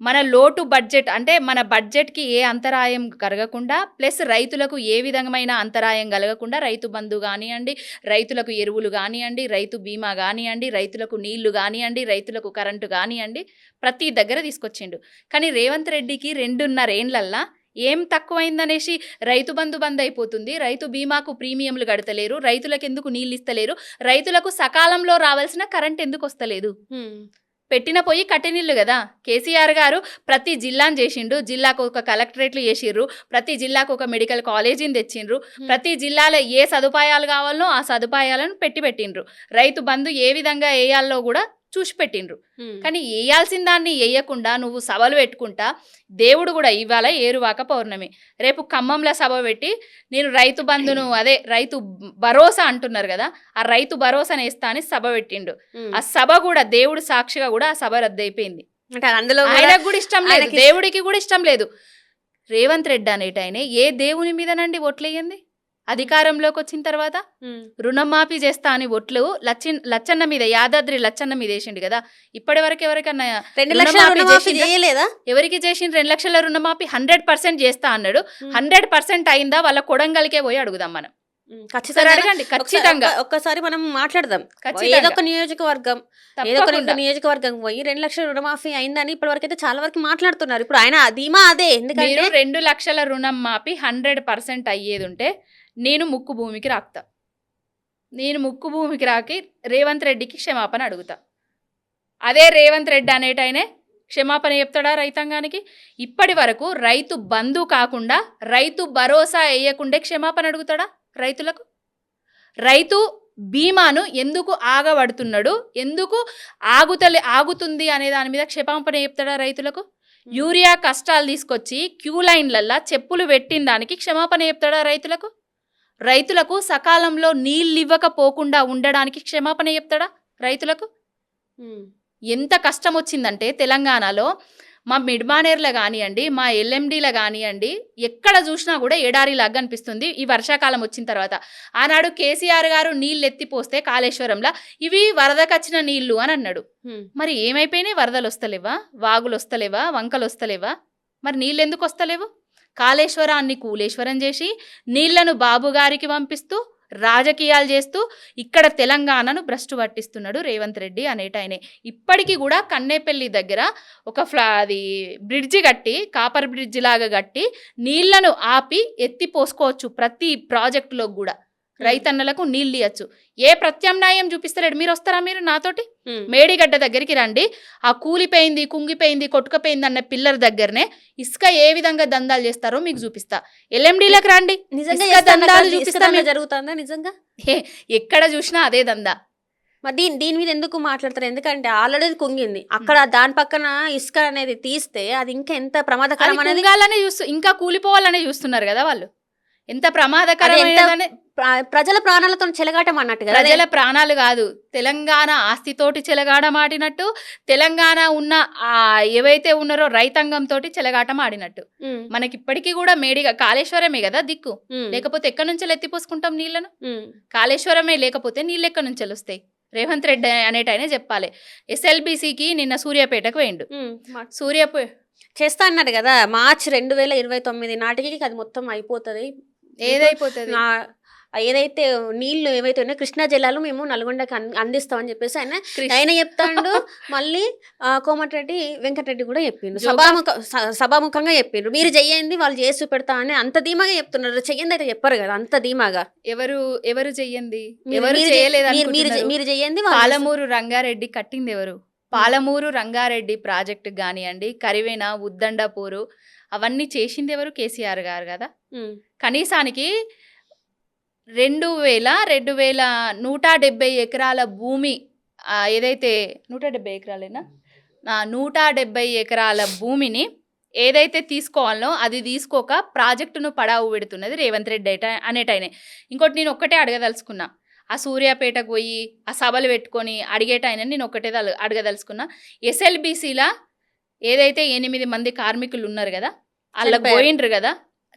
మన లోటు బడ్జెట్ అంటే మన బడ్జెట్కి ఏ అంతరాయం కలగకుండా, ప్లస్ రైతులకు ఏ విధమైన అంతరాయం కలగకుండా రైతు బంధు కానివ్వండి, రైతులకు ఎరువులు కానివ్వండి, రైతు బీమా కానివ్వండి, రైతులకు నీళ్లు కానివ్వండి, రైతులకు కరెంటు కానివ్వండి, ప్రతి దగ్గర తీసుకొచ్చిండు. కానీ రేవంత్ రెడ్డికి 2.5 ఏళ్లల్లా ఏం తక్కువైందనేసి రైతు బంధు బంద్ అయిపోతుంది, రైతు బీమాకు ప్రీమియంలు కడతలేరు, రైతులకు ఎందుకు నీళ్ళు ఇస్తలేరు, రైతులకు సకాలంలో రావాల్సిన కరెంట్ ఎందుకు వస్తలేదు. పెట్టిన పొయ్యి కట్టినిల్లు కదా. కేసీఆర్ గారు ప్రతి జిల్లాను చేసిండు, జిల్లాకు ఒక కలెక్టరేట్లు చేసిండ్రు, ప్రతి జిల్లాకు ఒక మెడికల్ కాలేజీని తెచ్చిండ్రు, ప్రతి జిల్లాలో ఏ సదుపాయాలు కావాలనో ఆ సదుపాయాలను పెట్టిండ్రు. రైతు బంధు ఏ విధంగా వేయాలో కూడా చూసి పెట్టిండ్రు. కానీ వేయాల్సిన దాన్ని వేయకుండా నువ్వు సభలు పెట్టుకుంటా, దేవుడు కూడా ఇవాళ ఏరువాక పౌర్ణమి, రేపు ఖమ్మంలో సభ పెట్టి నేను రైతు బంధును అదే రైతు భరోసా అంటున్నారు కదా, ఆ రైతు భరోసా నేస్తా అని సభ పెట్టిండు. ఆ సభ కూడా దేవుడు సాక్షిగా కూడా ఆ సభ రద్దయిపోయింది. అందులో ఆయనకు కూడా ఇష్టం లేదు, దేవుడికి కూడా ఇష్టం లేదు. రేవంత్ రెడ్డి అనేటైనా ఏ దేవుని మీదనండి ఓట్లేయండి? అధికారంలోకి వచ్చిన తర్వాత రుణమాఫీ చేస్తా అని ఒట్లు లచ్చన్న మీద, యాదాద్రి లచ్చన్న మీద వేసిండు కదా. ఇప్పటి వరకు ఎవరికన్నా 2 లక్షల రుణమాఫీ చేయలేదా? ఎవరికి చేసిండు? 2 లక్షల రుణమాఫీ 100% చేస్తా అన్నాడు. 100% అయిందా? వాళ్ళ కొడంగల్కే పోయి అడుగుదాం మనం. అడగండి ఖచ్చితంగా. ఒక్కసారి మనం మాట్లాడదాం. ఏదో ఒక నియోజకవర్గం పోయి 2 లక్షల రుణమాఫీ అయిందని ఇప్పటి వరకు అయితే చాలా వరకు మాట్లాడుతున్నారు. ఇప్పుడు ఆయన ధీమా అదే. ఎందుకంటే 2 లక్షల రుణం మాఫీ 100% అయ్యేది ఉంటే నేను ముక్కు భూమికి రాకుతా. నేను ముక్కు భూమికి రాకి రేవంత్ రెడ్డికి క్షమాపణ అడుగుతా. అదే రేవంత్ రెడ్డి అనేటైనే క్షమాపణ చెప్తాడా రైతాంగానికి? ఇప్పటి వరకు రైతు బంధు కాకుండా రైతు భరోసా వేయకుండే క్షమాపణ అడుగుతాడా రైతులకు? రైతు బీమాను ఎందుకు ఆగబడుతున్నాడు, ఎందుకు ఆగుతుంది అనే దాని మీద క్షమాపణ చెప్తాడా రైతులకు? యూరియా కష్టాలు తీసుకొచ్చి క్యూ లైన్లల్లా చెప్పులు పెట్టిన దానికి క్షమాపణ చెప్తాడా రైతులకు? రైతులకు సకాలంలో నీళ్ళు ఇవ్వకపోకుండా ఉండడానికి క్షమాపణ చెప్తాడా రైతులకు? ఎంత కష్టం వచ్చిందంటే తెలంగాణలో మా మిడ్మానేర్లో కానివ్వండి, మా ఎల్ఎండీలో కానివ్వండి, ఎక్కడ చూసినా కూడా ఎడారిలాగా అనిపిస్తుంది ఈ వర్షాకాలం వచ్చిన తర్వాత. ఆనాడు కేసీఆర్ గారు నీళ్ళు ఎత్తిపోస్తే కాళేశ్వరంలో ఇవి వరదకచ్చిన నీళ్లు అని అన్నాడు. మరి ఏమైపోయినాయి? వరదలు వస్తలేవా? వాగులు వస్తలేవా? వంకలు వస్తలేవా? మరి నీళ్ళు ఎందుకు వస్తలేవు? కాళేశ్వరాన్ని కూలేశ్వరం చేసి నీళ్లను బాబుగారికి పంపిస్తూ రాజకీయాలు చేస్తూ ఇక్కడ తెలంగాణను భ్రష్టు పట్టిస్తున్నాడు రేవంత్ రెడ్డి అనేటైనే. ఇప్పటికీ కూడా కన్నేపల్లి దగ్గర ఒక అది బ్రిడ్జి కట్టి, కాపర్ బ్రిడ్జి లాగా కట్టి నీళ్లను ఆపి ఎత్తి పోసుకోవచ్చు ప్రతి ప్రాజెక్టులో కూడా. రైతన్నలకు నీళ్ళు ఇవ్వచ్చు. ఏ ప్రత్యామ్నాయం చూపిస్తలేడు. మీరు వస్తారా? మీరు నాతోటి మేడిగడ్డ దగ్గరికి రండి. ఆ కూలిపోయింది, కుంగిపోయింది, కొట్టుకపోయింది అన్న పిల్లర్ దగ్గరనే ఇసుక ఏ విధంగా దందాలు చేస్తారో మీకు చూపిస్తా. ఎల్ఎండీలకు రండి, నిజంగా దందాలు చూపిస్తా. జరుగుతుందా నిజంగా? ఎక్కడ చూసినా అదే దందా. మరి దీని మీద ఎందుకు మాట్లాడతారు? ఎందుకంటే ఆల్రెడీ కుంగింది అక్కడ, దాని పక్కన ఇసుక అనేది తీస్తే అది ఇంకా ఎంత ప్రమాదకరం అనేది ఇంకా కూలిపోవాలనే చూస్తున్నారు కదా వాళ్ళు. ఎంత ప్రమాదకరమైన ప్రజల ప్రాణాలతో చెలగాటం అన్నట్టు కదా. ప్రజల ప్రాణాలు కాదు, తెలంగాణ ఆస్తితోటి చెలగాటం ఆడినట్టు, తెలంగాణ ఉన్న ఏవైతే ఉన్నారో రైతాంగంతో చెలగాటం ఆడినట్టు. మనకి ఇప్పటికీ కూడా కాళేశ్వరమే కదా దిక్కు. లేకపోతే ఎక్కడి నుంచి ఎత్తిపోసుకుంటాం నీళ్లను? కాళేశ్వరమే లేకపోతే నీళ్ళు ఎక్కడి నుంచి వస్తాయి? రేవంత్ రెడ్డి అనేటైనా చెప్పాలి. SLBCకి నిన్న సూర్యాపేటకు పోయిండు. చేస్తా అన్నారు కదా, మార్చి 2029 నాటికి అది మొత్తం అయిపోతుంది. ఏదైపోతుంది? ఏదైతే నీళ్లు ఏవైతే ఉన్నాయో కృష్ణా జలాలు మేము నల్గొండకి అందిస్తామని చెప్పేసి ఆయన చెప్తాడు. మళ్ళీ కోమటిరెడ్డి వెంకటరెడ్డి కూడా చెప్పిండు, సభాముఖంగా చెప్పిండ్రు మీరు చెయ్యండి వాళ్ళు చేసి చూపెడతా అని. అంత ధీమాగా చెప్తున్నారు, చెయ్యండి అయితే చెప్పరు కదా అంత ధీమాగా. ఎవరు చెయ్యండి, మీరు- ఎవరు మీరు- చేయలేదు మీరు చెయ్యండి. పాలమూరు రంగారెడ్డి కట్టింది ఎవరు? పాలమూరు రంగారెడ్డి ప్రాజెక్టు కానివ్వండి, కరివేన, ఉద్దండపూరు అవన్నీ చేసింది ఎవరు? కేసీఆర్ గారు కదా. కనీసానికి 2170 ఎకరాల భూమి ఏదైతే 170 ఎకరాలేనా 170 ఎకరాల భూమిని ఏదైతే తీసుకోవాలనో అది తీసుకోక ప్రాజెక్టును పడావు పెడుతున్నది రేవంత్ రెడ్డి అనేటైనే. ఇంకోటి నేను ఒక్కటే అడగదలుచుకున్నా, ఆ సూర్యాపేటకు పోయి ఆ సభలు పెట్టుకొని అడిగేటాయనని నేను ఒక్కటే అడగదలుచుకున్నా. ఎస్ఎల్బీసీలా ఏదైతే 8 మంది కార్మికులు ఉన్నారు కదా, వాళ్ళకి పోయిండ్రు కదా,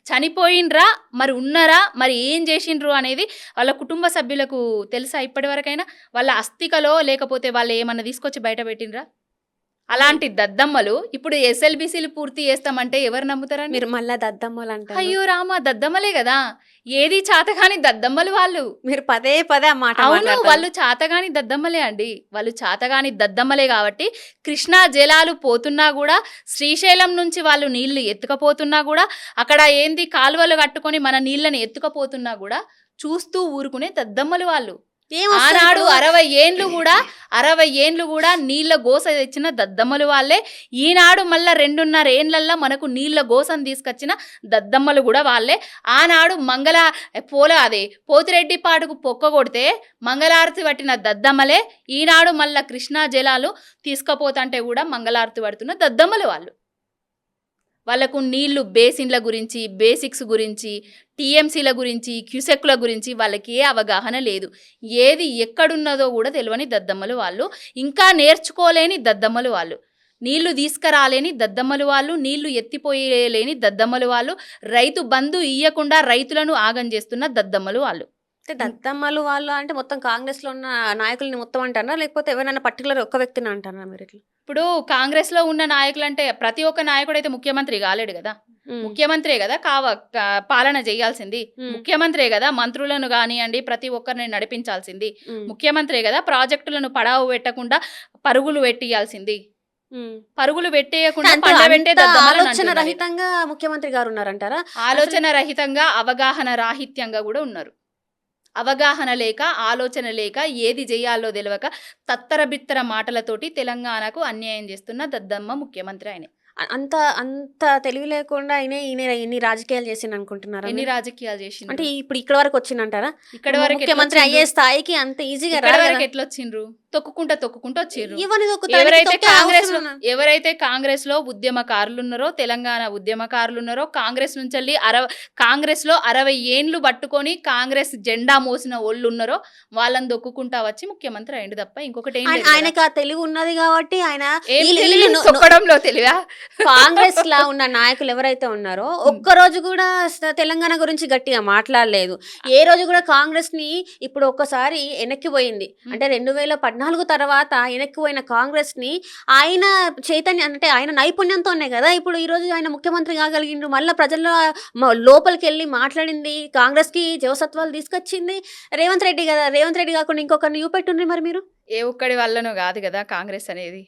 చనిపోయిండ్రా మరి ఉన్నారా మరి ఏం చేసిండ్రు అనేది వాళ్ళ కుటుంబ సభ్యులకు తెలుసా ఇప్పటివరకైనా? వాళ్ళ అస్థికలో లేకపోతే వాళ్ళు ఏమన్నా తీసుకొచ్చి బయట పెట్టిండ్రా? అలాంటి దద్దమ్మలు ఇప్పుడు ఎస్ఎల్బీసీలు పూర్తి చేస్తామంటే ఎవరు నమ్ముతారని? మీరు మళ్ళా దద్దమ్మలు అంటారు. అయ్యో రామా, దద్దమ్మలే కదా, ఏది చాతగాని దద్దమ్మలు వాళ్ళు. మీరు పదే పదే మాట అవును, వాళ్ళు చాతగాని దద్దమ్మలే అండి, వాళ్ళు చాతగాని దద్దమ్మలే. కాబట్టి కృష్ణా జలాలు పోతున్నా కూడా, శ్రీశైలం నుంచి వాళ్ళు నీళ్లు ఎత్తుకపోతున్నా కూడా, అక్కడ ఏంది కాలువలు కట్టుకొని మన నీళ్ళని ఎత్తుకపోతున్నా కూడా చూస్తూ ఊరుకునే దద్దమ్మలు వాళ్ళు. ఆనాడు 60 ఏండ్లు కూడా నీళ్ల గోస తెచ్చిన దద్దమ్మలు వాళ్ళే. ఈనాడు మళ్ళా 2.5 ఏండ్లల్లా మనకు నీళ్ల గోసను తీసుకొచ్చిన దద్దమ్మలు కూడా వాళ్ళే. ఆనాడు పోతిరెడ్డి పాటుకు పొక్క కొడితే మంగళారతి పట్టిన దద్దమ్మలే ఈనాడు మళ్ళా కృష్ణా జలాలు తీసుకుపోతుంటే కూడా మంగళారతి పడుతున్న దద్దమ్మలు వాళ్ళు. వాళ్ళకు నీళ్లు బేసిన్ల గురించి, బేసిక్స్ గురించి, టీఎంసీల గురించి, క్యూసెక్ల గురించి వాళ్ళకి ఏ అవగాహన లేదు. ఏది ఎక్కడున్నదో కూడా తెలియని దద్దమ్మలు వాళ్ళు, ఇంకా నేర్చుకోలేని దద్దమ్మలు వాళ్ళు, నీళ్లు తీసుకురాలేని దద్దమ్మలు వాళ్ళు, నీళ్లు ఎత్తిపోయలేని దద్దమ్మలు వాళ్ళు, రైతు బంధు ఇయ్యకుండా రైతులను ఆగం చేస్తున్న దద్దమ్మలు వాళ్ళు. దద్దమ్మలు వాళ్ళు అంటే మొత్తం కాంగ్రెస్ లో ఉన్న నాయకుల్ని మొత్తం అంటారా, లేకపోతే ఎవరైనా పర్టికులర్ ఒక్క వ్యక్తిని అంటారా మీరు ఇట్లా? ఇప్పుడు కాంగ్రెస్ లో ఉన్న నాయకులు అంటే ప్రతి ఒక్క నాయకుడు అయితే ముఖ్యమంత్రి కాలేడు కదా. ముఖ్యమంత్రే కదా పాలన చేయాల్సింది, ముఖ్యమంత్రే కదా మంత్రులను కానివ్వండి ప్రతి ఒక్కరిని నడిపించాల్సింది, ముఖ్యమంత్రే కదా ప్రాజెక్టులను పడావు పెట్టకుండా పరుగులు పెట్టియాల్సింది. పరుగులు పెట్టేయకుండా ఆలోచన రహితంగా ముఖ్యమంత్రి గారు ఉన్నారంటారా? ఆలోచన రహితంగా, అవగాహన రాహిత్యంగా కూడా ఉన్నారు. అవగాహన లేక, ఆలోచన లేక, ఏది చేయాలో తెలియక తత్తరబిత్తర మాటలతోటి తెలంగాణకు అన్యాయం చేస్తున్న దద్దమ్మ ముఖ్యమంత్రి ఆయన. అంత తెలివి లేకుండా ఈయన ఎన్ని రాజకీయాలు చేసిండు అనుకుంటున్నారు? ఎన్ని రాజకీయాలు చేసిండు అంటే ఇప్పుడు ఇక్కడ వరకు వచ్చిందంటారా? ఇక్కడ వరకు ముఖ్యమంత్రి అయ్యే స్థాయికి అంత ఈజీగా ఎట్లా వచ్చిండ్రు? తొక్కుకుంటా వచ్చిండ్రు. ఎవరైతే కాంగ్రెస్ లో ఉద్యమకారులు ఉన్నారో, తెలంగాణ ఉద్యమకారులు ఉన్నారో, కాంగ్రెస్ నుంచి వెళ్ళి కాంగ్రెస్ లో 60 ఏండ్లు పట్టుకొని కాంగ్రెస్ జెండా మోసిన వాళ్ళు ఉన్నారో వాళ్ళని దొక్కుకుంటా వచ్చి ముఖ్యమంత్రి అయిండు తప్ప ఇంకొకటి ఆయనకు ఆ తెలివి ఉన్నది కాబట్టి ఆయన తొక్కడంలో తెలివా? కాంగ్రెస్ లా ఉన్న నాయకులు ఎవరైతే ఉన్నారో ఒక్కరోజు కూడా తెలంగాణ గురించి గట్టిగా మాట్లాడలేదు. ఏ రోజు కూడా కాంగ్రెస్ ని ఇప్పుడు ఒక్కసారి వెనక్కి పోయింది అంటే 2014 తర్వాత వెనక్కి పోయిన కాంగ్రెస్ ని ఆయన చైతన్యం అంటే ఆయన నైపుణ్యంతోనే కదా ఇప్పుడు ఈ రోజు ఆయన ముఖ్యమంత్రి కాగలిగిండ్రు. మళ్ళీ ప్రజల్లో లోపలికి వెళ్ళి మాట్లాడింది, కాంగ్రెస్ కి జవసత్వాలు తీసుకొచ్చింది రేవంత్ రెడ్డి కదా. రేవంత్ రెడ్డి కాకుండా ఇంకొకరిని చూపెట్టుండ్రి మరి మీరు. ఏ ఒక్కడి వల్లనో కాదు కదా కాంగ్రెస్ అనేది.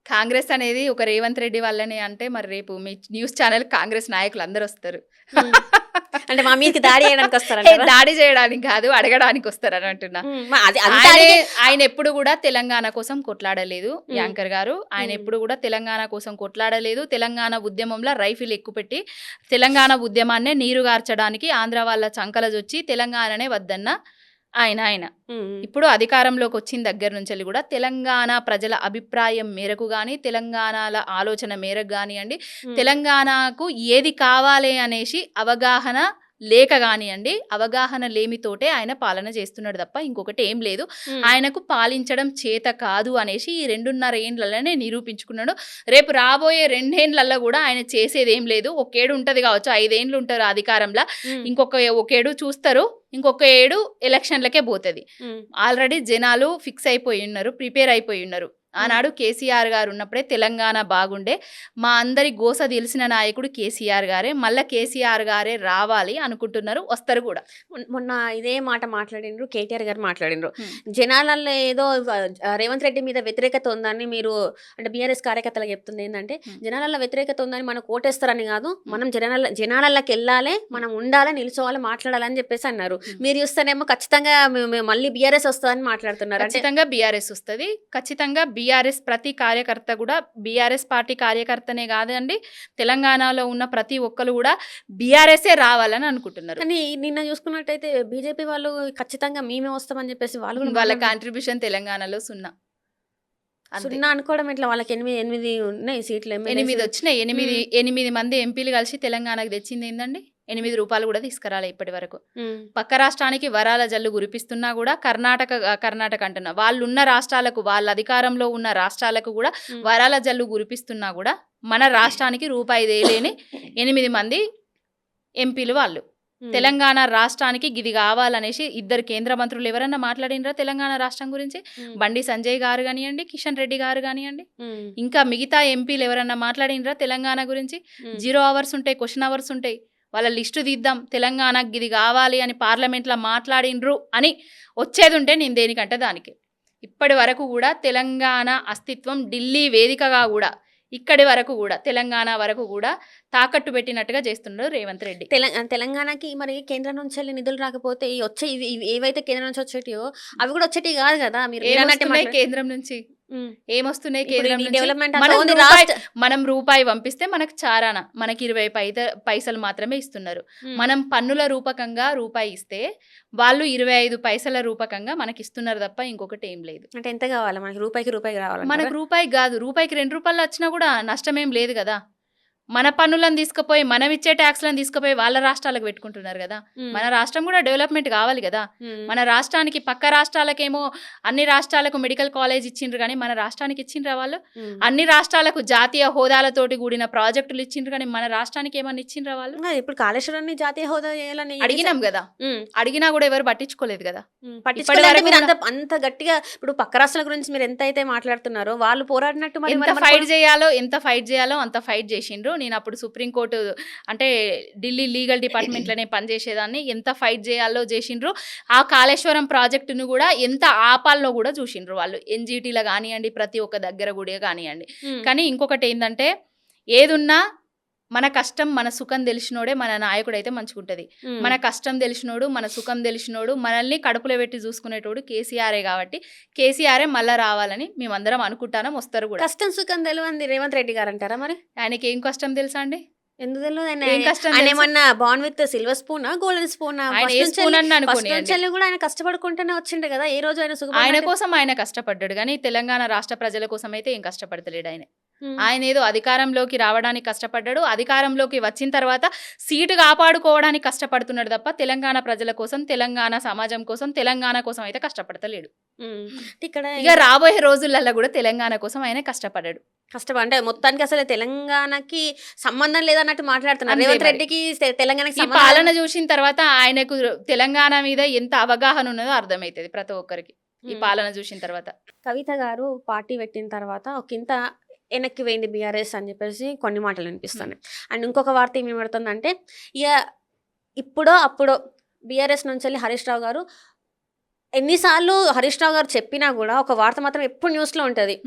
కాంగ్రెస్ అనేది ఒక రేవంత్ రెడ్డి వల్లనే అంటే మరి రేపు మీ న్యూస్ ఛానల్ కాంగ్రెస్ నాయకులు అందరూ వస్తారు. అంటే మా మీదకి దాడి చేయడానికి వస్తారు? దాడి చేయడానికి కాదు, అడగడానికి వస్తారు అని అంటున్నా. ఆయన ఎప్పుడు కూడా తెలంగాణ కోసం కొట్లాడలేదు యాంకర్ గారు. ఆయన ఎప్పుడు కూడా తెలంగాణ కోసం కొట్లాడలేదు. తెలంగాణ ఉద్యమంలో రైఫిల్ ఎక్కుపెట్టి తెలంగాణ ఉద్యమాన్నే నీరుగార్చడానికి ఆంధ్ర వాళ్ళ చంకలజొచ్చి తెలంగాణనే వద్దన్న ఆయన ఇప్పుడు అధికారంలోకి వచ్చిన దగ్గర నుంచి కూడా తెలంగాణ ప్రజల అభిప్రాయం మేరకు కానీ, తెలంగాణల ఆలోచన మేరకు కానివ్వండి, తెలంగాణకు ఏది కావాలి అనేసి అవగాహన లేక కానివ్వండి, అవగాహన లేమితోటే ఆయన పాలన చేస్తున్నాడు తప్ప ఇంకొకటి ఏం లేదు. ఆయనకు పాలించడం చేత కాదు అనేసి ఈ 2.5 ఏండ్లలోనే నిరూపించుకున్నాడు. రేపు రాబోయే 2 ఏండ్లలో కూడా ఆయన చేసేది ఏం లేదు. 1 ఏడు ఉంటది కావచ్చు, 5 ఏండ్లు ఉంటారు అధికారంలో, ఒక ఏడు చూస్తారు, ఇంకొక ఏడు ఎలక్షన్లకే పోతుంది. ఆల్రెడీ జనాలు ఫిక్స్ అయిపోయి ఉన్నారు, ప్రిపేర్ అయిపోయి ఉన్నారు. ఆనాడు కేసీఆర్ గారు ఉన్నప్పుడే తెలంగాణ బాగుండే, మా అందరి గోస తెలిసిన నాయకుడు కేసీఆర్ గారే, మళ్ళీ కేసీఆర్ గారే రావాలి అనుకుంటున్నారు, వస్తారు కూడా. మొన్న ఇదే మాట మాట్లాడిండ్రు, కేటీఆర్ గారు మాట్లాడిండ్రు. జనాలలో ఏదో రేవంత్ రెడ్డి మీద వ్యతిరేకత ఉందని మీరు అంటే బీఆర్ఎస్ కార్యకర్తలకు చెప్తుంది ఏంటంటే, జనాలలో వ్యతిరేకత ఉందని మనకు ఓటేస్తారని కాదు, మనం జనాలకి వెళ్ళాలి, మనం ఉండాలి, నిల్చోవాలి, మాట్లాడాలని చెప్పేసి అన్నారు. మీరు చూస్తేనేమో ఖచ్చితంగా మళ్ళీ బీఆర్ఎస్ వస్తుందని మాట్లాడుతున్నారు. అంటే ఖచ్చితంగా బీఆర్ఎస్ వస్తుంది. ఖచ్చితంగా బీఆర్ఎస్ ప్రతి కార్యకర్త కూడా, బీఆర్ఎస్ పార్టీ కార్యకర్తనే కాదండి, తెలంగాణలో ఉన్న ప్రతి ఒక్కరు కూడా బీఆర్ఎస్ఏ రావాలని అనుకుంటున్నారు. కానీ నిన్న చూసుకున్నట్టయితే బీజేపీ వాళ్ళు ఖచ్చితంగా మేమే వస్తామని చెప్పేసి వాళ్ళు కూడా వాళ్ళ కాంట్రిబ్యూషన్ తెలంగాణలో సున్నా. సున్నా అనుకోవడం ఇట్లా వాళ్ళకి 8 ఉన్నాయి సీట్లు, 8 వచ్చినాయి. 8 మంది ఎంపీలు కలిసి తెలంగాణకు తెచ్చింది ఏందండి? 8 రూపాయలు కూడా తీసుకురాలి ఇప్పటి వరకు. పక్క రాష్ట్రానికి వరాల జల్లు కురిపిస్తున్నా కూడా కర్ణాటక అంటున్నా, వాళ్ళు ఉన్న రాష్ట్రాలకు, వాళ్ళ అధికారంలో ఉన్న రాష్ట్రాలకు కూడా వరాల జల్లు కురిపిస్తున్నా కూడా మన రాష్ట్రానికి రూపాయి దేలేని 8 మంది ఎంపీలు వాళ్ళు. తెలంగాణ రాష్ట్రానికి గిది కావాలనేసి 2 కేంద్ర మంత్రులు ఎవరన్నా మాట్లాడినరా తెలంగాణ రాష్ట్రం గురించి? బండి సంజయ్ గారు కానివ్వండి, కిషన్ రెడ్డి గారు కానివ్వండి, ఇంకా మిగతా ఎంపీలు ఎవరన్నా మాట్లాడినరా తెలంగాణ గురించి? 0 అవర్స్ ఉంటాయి, క్వశ్చన్ అవర్స్ ఉంటాయి, వాళ్ళ లిస్టు తీద్దాం, తెలంగాణకి ఇది కావాలి అని పార్లమెంట్లో మాట్లాడినరు అని వచ్చేది ఉంటే నేను దేనికంటే దానికి. ఇప్పటి వరకు కూడా తెలంగాణ అస్తిత్వం ఢిల్లీ వేదికగా కూడా ఇక్కడి వరకు కూడా తెలంగాణ వరకు కూడా తాకట్టు పెట్టినట్టుగా చేస్తున్నారు రేవంత్ రెడ్డి. తెలంగాణకి మరి కేంద్రం నుంచి వెళ్ళి నిధులు రాకపోతే వచ్చే ఏవైతే కేంద్రం నుంచి వచ్చేటియో అవి కూడా వచ్చేటి కాదు కదా. మీరు కేంద్రం నుంచి ఏమొస్తున్నాయి? మనం రూపాయి పంపిస్తే మనకు చారాన మనకి 20 పైసలు మాత్రమే ఇస్తున్నారు. మనం పన్నుల రూపకంగా రూపాయి ఇస్తే వాళ్ళు 25 పైసల రూపకంగా మనకి ఇస్తున్నారు తప్ప ఇంకొకటి ఏం లేదు. అంటే ఎంత కావాలి మనకి? రూపాయి కావాలి. మనకు రూపాయి కాదు, రూపాయికి 2 రూపాయలు వచ్చినా కూడా నష్టమేం లేదు కదా. మన పన్నులను తీసుకుపోయి, మనం ఇచ్చే ట్యాక్స్లను తీసుకుపోయి వాళ్ళ రాష్ట్రాలకు పెట్టుకుంటున్నారు కదా. మన రాష్ట్రం కూడా డెవలప్మెంట్ కావాలి కదా. మన రాష్ట్రానికి పక్క రాష్ట్రాలకేమో అన్ని రాష్ట్రాలకు మెడికల్ కాలేజ్ ఇచ్చిండ్రు కానీ మన రాష్ట్రానికి ఇచ్చిండ్రా వాళ్ళు? అన్ని రాష్ట్రాలకు జాతీయ హోదాలతోటి కూడిన ప్రాజెక్టులు ఇచ్చిండ్రు కానీ మన రాష్ట్రానికి ఏమన్నా ఇచ్చిండ్రా వాళ్ళు? ఇప్పుడు కాళేశ్వరాన్ని జాతీయ హోదా చేయాలని అడిగినాం కదా, అడిగినా కూడా ఎవరు పట్టించుకోలేదు కదా. అంత గట్టిగా ఇప్పుడు పక్క రాష్ట్రాల గురించి మీరు ఎంత అయితే మాట్లాడుతున్నారో వాళ్ళు పోరాడినట్టు ఎంత ఫైట్ చేయాలో అంత ఫైట్ చేసిండ్రు. నేను అప్పుడు సుప్రీంకోర్టు అంటే ఢిల్లీ లీగల్ డిపార్ట్మెంట్లోనే పనిచేసేదాన్ని. ఎంత ఫైట్ చేయాలో చేసిండ్రు. ఆ కాళేశ్వరం ప్రాజెక్టును కూడా ఎంత ఆపాల్లో కూడా చూసిండ్రు వాళ్ళు. ఎన్జిటీలో కానివ్వండి, ప్రతి ఒక్క దగ్గర కూడా కానివ్వండి. కానీ ఇంకొకటి ఏంటంటే, ఏదున్నా మన కష్టం మన సుఖం తెలిసినోడే మన నాయకుడు అయితే మంచిగుంటది. మన కష్టం తెలిసినోడు, మన సుఖం తెలిసినోడు, మనల్ని కడుపులో పెట్టి చూసుకునేటోడు కేసీఆరే. కాబట్టి కేసీఆరే మళ్ళా రావాలని మేమందరం అనుకుంటాం, వస్తారు కూడా. కష్టం సుఖం తెలియంది రేవంత్ రెడ్డి గారు అంటారా? మరి ఆయనకి ఏం కష్టం తెలుసా అండి? ఎందుకు తెలియదు? ఏమన్నా బాన్ విత్ సిల్వర్ స్పూనా, గోల్డెన్ స్పూనా? కూడా ఆయన కష్టపడుకుంటూనే వచ్చిండు కదా. ఏ రోజు ఆయన కోసం ఆయన కష్టపడ్డాడు కానీ తెలంగాణ రాష్ట్ర ప్రజల కోసం అయితే ఏం కష్టపడతలేడు. ఆయన ఏదో అధికారంలోకి రావడానికి కష్టపడ్డాడు, అధికారంలోకి వచ్చిన తర్వాత సీటు కాపాడుకోవడానికి కష్టపడుతున్నాడు తప్ప తెలంగాణ ప్రజల కోసం, తెలంగాణ సమాజం కోసం, తెలంగాణ కోసం అయితే కష్టపడతలేడు. ఇక్కడ ఇక రాబోయే రోజులలో కూడా తెలంగాణ కోసం ఆయన కష్టపడ్డాడు. అంటే మొత్తానికి అసలు తెలంగాణకి సంబంధం లేదన్నట్టు మాట్లాడుతున్నారు రేవంత్ రెడ్డికి. తెలంగాణకి పాలన చూసిన తర్వాత ఆయనకు తెలంగాణ మీద ఎంత అవగాహన ఉన్నదో అర్థమవుతుంది ప్రతి ఒక్కరికి ఈ పాలన చూసిన తర్వాత. కవిత గారు పార్టీ పెట్టిన తర్వాత ఒకంత వెనక్కి పోయింది బీఆర్ఎస్ అని చెప్పేసి కొన్ని మాటలు వినిపిస్తున్నాయి. అండ్ ఇంకొక వార్త ఏమి పడుతుందంటే, ఇక ఇప్పుడో అప్పుడో బీఆర్ఎస్ నుంచి వెళ్ళి హరీష్ రావు గారు ఎన్నిసార్లు హరీష్ రావు గారు చెప్పినా కూడా ఒక వార్త మాత్రం ఎప్పుడు న్యూస్లో ఉంటుంది,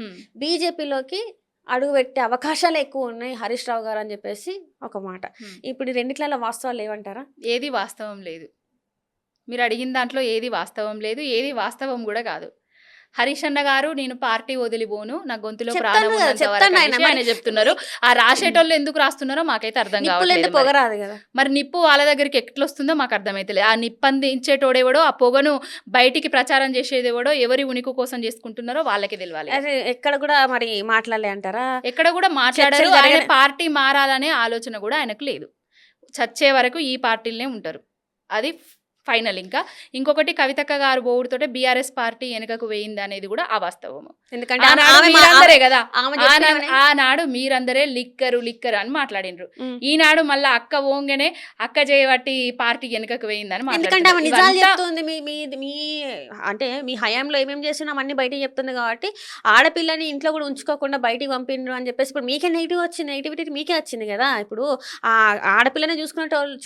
బీజేపీలోకి అడుగు పెట్టే అవకాశాలు ఎక్కువ ఉన్నాయి హరీష్ రావు గారు అని చెప్పేసి ఒక మాట. ఇప్పుడు ఈ రెండిట్లలో వాస్తవాలు లేవంటారా? ఏది వాస్తవం లేదు. మీరు అడిగిన దాంట్లో ఏది వాస్తవం లేదు, ఏది వాస్తవం కూడా కాదు. హరీష్ అన్న గారు నేను పార్టీ వదిలిపోను, నా గొంతులో ప్రాణం ఆయన చెప్తున్నారు. ఆ రాసేటోళ్ళు ఎందుకు రాస్తున్నారో మాకైతే అర్థం కావట్లేదు. మరి నిప్పు వాళ్ళ దగ్గరికి ఎట్లా వస్తుందో మాకు అర్థమైతలేదు. ఆ నిప్పు అందించేటోడేవాడో, ఆ పొగను బయటికి ప్రచారం చేసేదేవాడో, ఎవరి ఉనికి కోసం చేసుకుంటున్నారో వాళ్ళకి తెలియాలి. ఎక్కడ కూడా మరి మాట్లాడలే అంటారా? ఎక్కడ కూడా మాట్లాడారు. ఆయన పార్టీ మారాలనే ఆలోచన కూడా ఆయనకు లేదు. చచ్చే వరకు ఈ పార్టీలనే ఉంటారు. అది ఫైనల్. ఇంకా ఇంకొకటి కవితక్క గారు పోవుడుతోటే బీఆర్ఎస్ పార్టీ వెనుకకు వేయింది అనేది కూడా అవాస్తవము. ఎందుకంటే మీరందరే కదా, ఆమె చెప్పినవనే. ఆనాడు మీరందరే లిక్కరు అని మాట్లాడినరు. ఈనాడు మళ్ళా అక్క ఓంగనే అక్క చేయబట్టి పార్టీ వెనుకకు వేయిందని ఎందుకంటే ఆమె నిజాలు మాట్లాడుతున్నారు. చెప్తుంది. మీ అంటే మీ హయాంలో ఏమేమి చేసినా అన్ని బయటికి చెప్తుంది కాబట్టి ఆడపిల్లని ఇంట్లో కూడా ఉంచుకోకుండా బయటికి పంపిండ్రు అని చెప్పేసి ఇప్పుడు మీకే నెగిటివిటీ మీకే వచ్చింది కదా. ఇప్పుడు ఆ ఆడపిల్లని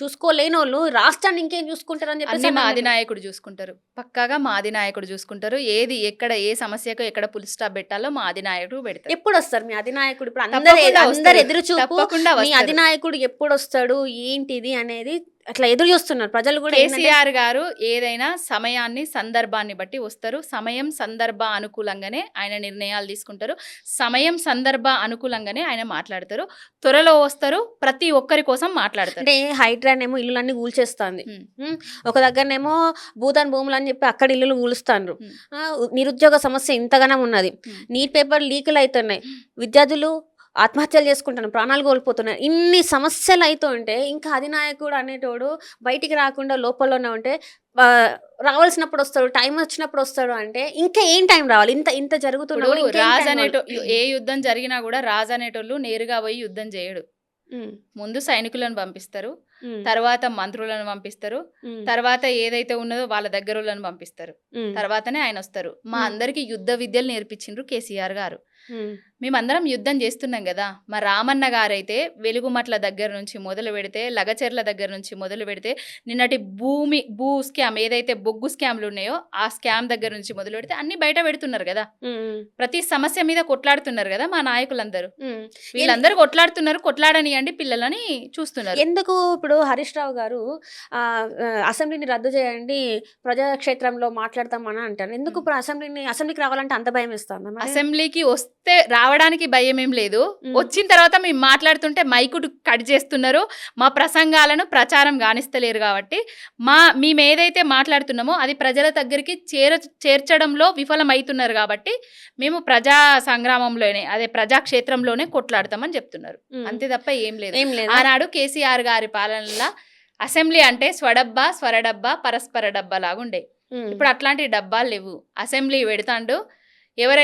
చూసుకోలేని వాళ్ళు రాష్ట్రాన్ని ఇంకేం చూసుకుంటారు అని అన్ని మా అధినాయకుడు చూసుకుంటారు, పక్కాగా మా అధినాయకుడు చూసుకుంటారు. ఏది ఎక్కడ ఏ సమస్యకు ఎక్కడ పుల్ స్టాప్ పెట్టాలో మా అధినాయకుడు పెడతారు. ఎప్పుడు వస్తారు మీ అధినాయకుడు? ఇప్పుడు తప్పకుండా అందరు వస్తారు. ఎదురు చూపు తప్పకుండా మీ వస్తారు. అధినాయకుడు ఎప్పుడు వస్తాడు ఏంటిది అనేది అట్లా ఎదురు చూస్తున్నారు ప్రజలు కూడా. కేసీఆర్ గారు ఏదైనా సమయాన్ని సందర్భాన్ని బట్టి వస్తారు. సమయం సందర్భ అనుకూలంగానే ఆయన నిర్ణయాలు తీసుకుంటారు. సమయం సందర్భ అనుకూలంగానే ఆయన మాట్లాడతారు. త్వరలో వస్తారు, ప్రతి ఒక్కరి కోసం మాట్లాడతారు. అంటే హైడ్రాన్ ఏమో ఇల్లులన్నీ కూల్చేస్తుంది, ఒక దగ్గరనేమో భూతాన్ భూములు అని చెప్పి అక్కడ ఇల్లులు కూలుస్తాండ్రు. నిరుద్యోగ సమస్య ఇంతగానం ఉన్నది, నీట్ పేపర్ లీకులు అవుతున్నాయి, విద్యార్థులు ఆత్మహత్యలు చేసుకుంటున్నాను, ప్రాణాలు కోల్పోతున్నాను. ఇన్ని సమస్యలు అవుతూ ఉంటే ఇంకా అధినాయకుడు అనేటోడు బయటికి రాకుండా లోపలనే ఉంటే రావాల్సినప్పుడు వస్తాడు, టైం వచ్చినప్పుడు వస్తాడు అంటే ఇంకా ఏం టైం రావాలి? ఇంత జరుగుతున్నప్పుడు రాజు ఏ యుద్ధం జరిగినా కూడా రాజు అనేటోళ్ళు నేరుగా పోయి యుద్ధం చేయడు. ముందు సైనికులను పంపిస్తారు, తర్వాత మంత్రులను పంపిస్తారు, తర్వాత ఏదైతే ఉన్నదో వాళ్ళ దగ్గరలను పంపిస్తారు, తర్వాతనే ఆయన వస్తారు. మా అందరికి యుద్ధ విద్యలు నేర్పించిండ్రు కేసీఆర్ గారు. మేమందరం యుద్ధం చేస్తున్నాం కదా. మా రామన్న గారైతే వెలుగుమట్ల దగ్గర నుంచి మొదలు పెడితే, లగచెర్ల దగ్గర నుంచి మొదలు పెడితే, నిన్నటి భూ స్కామ్ ఏదైతే బొగ్గు స్కామ్లు ఉన్నాయో ఆ స్కామ్ దగ్గర నుంచి మొదలు పెడితే అన్ని బయట పెడుతున్నారు కదా. ప్రతి సమస్య మీద కొట్లాడుతున్నారు కదా మా నాయకులందరూ. వీళ్ళందరూ కొట్లాడనియండి పిల్లలని చూస్తున్నారు. ఎందుకు ఇప్పుడు హరీష్ రావు గారు అసెంబ్లీని రద్దు చేయండి, ప్రజాక్షేత్రంలో మాట్లాడతామని అంటారు. ఎందుకు ఇప్పుడు అసెంబ్లీకి రావాలంటే అంత భయం ఇస్తాను? అసెంబ్లీకి వస్తే రావడానికి భయం ఏం లేదు. వచ్చిన తర్వాత మేము మాట్లాడుతుంటే మైకుడు కట్ చేస్తున్నారు, మా ప్రసంగాలను ప్రచారం గానిస్తలేరు. కాబట్టి మేము ఏదైతే మాట్లాడుతున్నామో అది ప్రజల దగ్గరికి చేర్చడంలో విఫలమవుతున్నారు. కాబట్టి మేము ప్రజా సంగ్రామంలోనే అదే ప్రజాక్షేత్రంలోనే కొట్లాడతామని చెప్తున్నారు. అంతే తప్ప ఏం లేదు. ఆనాడు కేసీఆర్ గారి పాలనలో అసెంబ్లీ అంటే స్వరడబ్బా పరస్పర డబ్బా లాగుండే. ఇప్పుడు అట్లాంటి డబ్బాలు లేవు. అసెంబ్లీ పెడతాండు, ఎవరు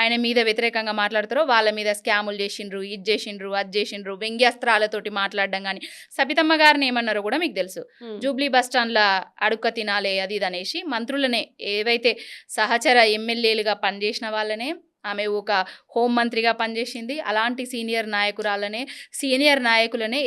ఆయన మీద వ్యతిరేకంగా మాట్లాడతారో వాళ్ళ మీద స్కాములు చేసిండ్రు, ఇది చేసిండ్రు, అది చేసిండ్రు, వ్యంగ్యాస్త్రాలతోటి మాట్లాడడం. కానీ సబితమ్మ గారిని ఏమన్నారో కూడా మీకు తెలుసు. జూబ్లీ బస్ స్టాండ్ల అడుక్క తినాలే అది ఇది అనేసి మంత్రులనే ఏవైతే సహచర ఎమ్మెల్యేలుగా పనిచేసిన వాళ్ళనే, ఆమె ఒక హోంమంత్రిగా పనిచేసింది, అలాంటి సీనియర్ నాయకులనే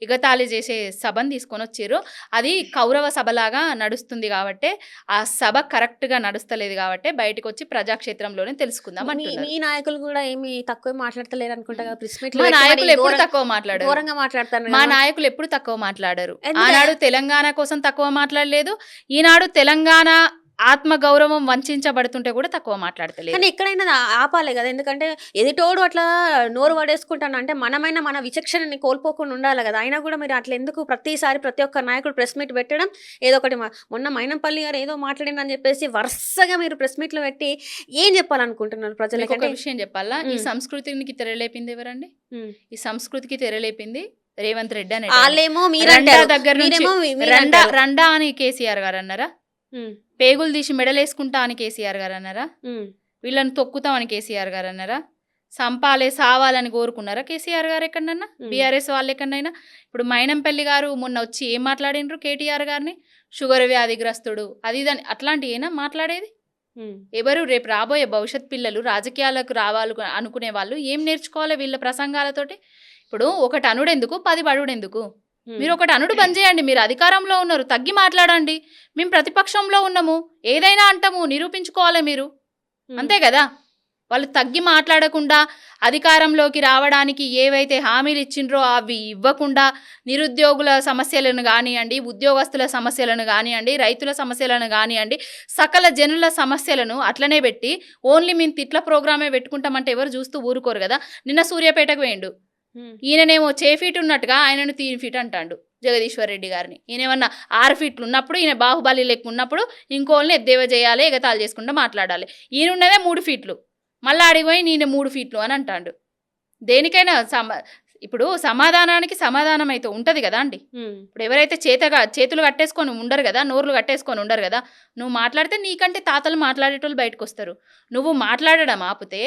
ఎగతాళి చేసే సభను తీసుకొని వచ్చారు. అది కౌరవ సభలాగా నడుస్తుంది కాబట్టి ఆ సభ కరెక్ట్గా నడుస్తలేదు కాబట్టి బయటకు వచ్చి ప్రజాక్షేత్రంలోనే తెలుసుకుందాం అంటున్నారు. మీ నాయకులు కూడా ఏమి తక్కువ మాట్లాడతలేరు అనుకుంటా. మా నాయకులు ఎప్పుడు తక్కువ మాట్లాడారు? మా నాయకులు ఎప్పుడు తక్కువ మాట్లాడారు. ఆనాడు తెలంగాణ కోసం తక్కువ మాట్లాడలేదు, ఈనాడు తెలంగాణ ఆత్మగౌరవం వంచబడుతుంటే కూడా తక్కువ మాట్లాడతలేదు. కానీ ఎక్కడైనా ఆపాలి కదా. ఎందుకంటే ఎదుటోడు అట్లా నోరు పడేసుకుంటాను అంటే మనమైనా మన విచక్షణని కోల్పోకుండా ఉండాలి కదా. అయినా కూడా మీరు అట్లా ఎందుకు ప్రతిసారి ప్రతి ఒక్క నాయకుడు ప్రెస్ మీట్ పెట్టడం? ఏదో ఒకటి మొన్న మైనంపల్లి గారు ఏదో మాట్లాడిందని చెప్పేసి వరుసగా మీరు ప్రెస్ మీట్లు పెట్టి ఏం చెప్పాలనుకుంటున్నారు ప్రజలకు? ఒక విషయం చెప్పాలా, ఈ సంస్కృతికి తెరలేపింది ఎవరండి? ఈ సంస్కృతికి తెరలేపింది రేవంత్ రెడ్డి అని. దగ్గర నుంచి రండా అని కేసీఆర్ గారు అన్నారా? పేగులు తీసి మెడలేసుకుంటా అని కేసీఆర్ గారు అన్నారా? వీళ్ళని తొక్కుతామని కేసీఆర్ గారు అన్నారా? సంపాలే సావాలని కోరుకున్నారా కేసీఆర్ గారు ఎక్కడన్నా? బీఆర్ఎస్ వాళ్ళు ఎక్కడైనా? ఇప్పుడు మైనంపల్లి గారు మొన్న వచ్చి ఏం మాట్లాడినరు కేటీఆర్ గారిని? షుగర్ వ్యాధిగ్రస్తుడు అది ఇదని అట్లాంటి ఏనా మాట్లాడేది? ఎవరు రేపు రాబోయే భవిష్యత్ పిల్లలు రాజకీయాలకు రావాలి అనుకునే వాళ్ళు ఏం నేర్చుకోవాలి వీళ్ళ ప్రసంగాలతోటి? ఇప్పుడు ఒకటి అనుడెందుకు 10 పడుడెందుకు? మీరు ఒకటి అనుడు బంద్ చేయండి. మీరు అధికారంలో ఉన్నారు, తగ్గి మాట్లాడండి. మేము ప్రతిపక్షంలో ఉన్నాము, ఏదైనా అంటాము, నిరూపించుకోవాలి మీరు, అంతే కదా. వాళ్ళు తగ్గి మాట్లాడకుండా అధికారంలోకి రావడానికి ఏవైతే హామీలు ఇచ్చిండ్రో అవి ఇవ్వకుండా నిరుద్యోగుల సమస్యలను కానివ్వండి, ఉద్యోగస్తుల సమస్యలను కానివ్వండి, రైతుల సమస్యలను కానివ్వండి, సకల జనుల సమస్యలను అట్లనే పెట్టి ఓన్లీ మేము తిట్ల ప్రోగ్రామే పెట్టుకుంటామంటే ఎవరు చూస్తూ ఊరుకోరు కదా. నిన్న సూర్యాపేటకు వేయండు, ఈయననేమో 6 ఫీట్ ఉన్నట్టుగా ఆయనను 3 ఫీట్ అంటాడు జగదీశ్వర్ రెడ్డి గారిని. ఈయనేమన్నా 6 ఫీట్లు ఉన్నప్పుడు, ఈయన బాహుబలి లెక్క ఉన్నప్పుడు ఇంకోళ్ళని ఎద్దేవా చేయాలి, ఎగతాళి చేసుకుంటూ మాట్లాడాలి. ఈయన ఉన్నదే 3 ఫీట్లు, మళ్ళీ అడిగిపోయి నేను 3 ఫీట్లు అని అంటాడు. దేనికైనా ఇప్పుడు సమాధానానికి సమాధానం అయితే ఉంటది కదా అండి. ఇప్పుడు ఎవరైతే చేతులు కట్టేసుకొని ఉండరు కదా, నోర్లు కట్టేసుకొని ఉండరు కదా, నువ్వు మాట్లాడితే నీకంటే తాతలు మాట్లాడేటోళ్ళు బయటకు వస్తారు. నువ్వు మాట్లాడడం ఆపితే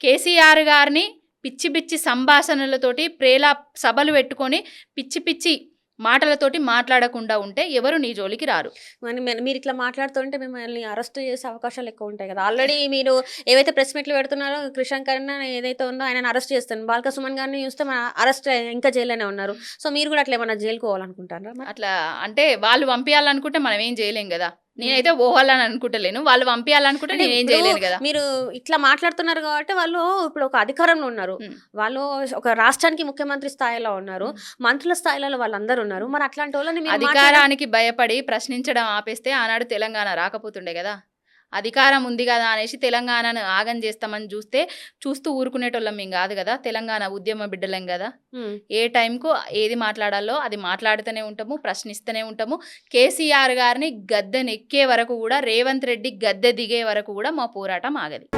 కేసీఆర్ గారిని పిచ్చి పిచ్చి సంభాషణలతోటి ప్రేలా సభలు పెట్టుకొని పిచ్చి పిచ్చి మాటలతోటి మాట్లాడకుండా ఉంటే ఎవరు నీ జోలికి రారు. మీరు ఇట్లా మాట్లాడుతుంటే మిమ్మల్ని అరెస్ట్ చేసే అవకాశాలు ఎక్కువ ఉంటాయి కదా. ఆల్రెడీ మీరు ఏవైతే ప్రెస్ మీట్లు పెడుతున్నారో కృషాంక్ అన్న ఏదైతే ఉందో ఆయన అరెస్ట్ చేస్తాను, బాల్క సుమన్ గారిని చూస్తే మన అరెస్ట్ ఇంకా జైల్లోనే ఉన్నారు. సో మీరు కూడా అట్లా ఏమన్నా జైలుకు పోవాలనుకుంటారా? అట్లా అంటే వాళ్ళు పంపించాలనుకుంటే మనం ఏం చేయలేం కదా. నేనైతే పోవాలని అనుకుంటలేను, వాళ్ళు పంపించాలనుకుంటే నేనేం చేయలేను కదా. మీరు ఇట్లా మాట్లాడుతున్నారు కాబట్టి వాళ్ళు ఇప్పుడు ఒక అధికారంలో ఉన్నారు, వాళ్ళు ఒక రాష్ట్రానికి ముఖ్యమంత్రి స్థాయిలో ఉన్నారు, మంత్రుల స్థాయిలో వాళ్ళందరూ ఉన్నారు. మరి అట్లాంటి వాళ్ళని అధికారానికి భయపడి ప్రశ్నించడం ఆపేస్తే ఆనాడు తెలంగాణ రాకపోతుండే కదా. అధికారం ఉంది కదా అనేసి తెలంగాణను ఆగం చేస్తామని చూస్తూ ఊరుకునేటోళ్ళం మేము కాదు కదా. తెలంగాణ ఉద్యమ బిడ్డలం కదా. ఏ టైంకు ఏది మాట్లాడాలో అది మాట్లాడుతూనే ఉంటాము, ప్రశ్నిస్తూనే ఉంటాము. కేసీఆర్ గారిని గద్దెనెక్కే వరకు కూడా, రేవంత్ రెడ్డి గద్దె దిగే వరకు కూడా మా పోరాటం ఆగది.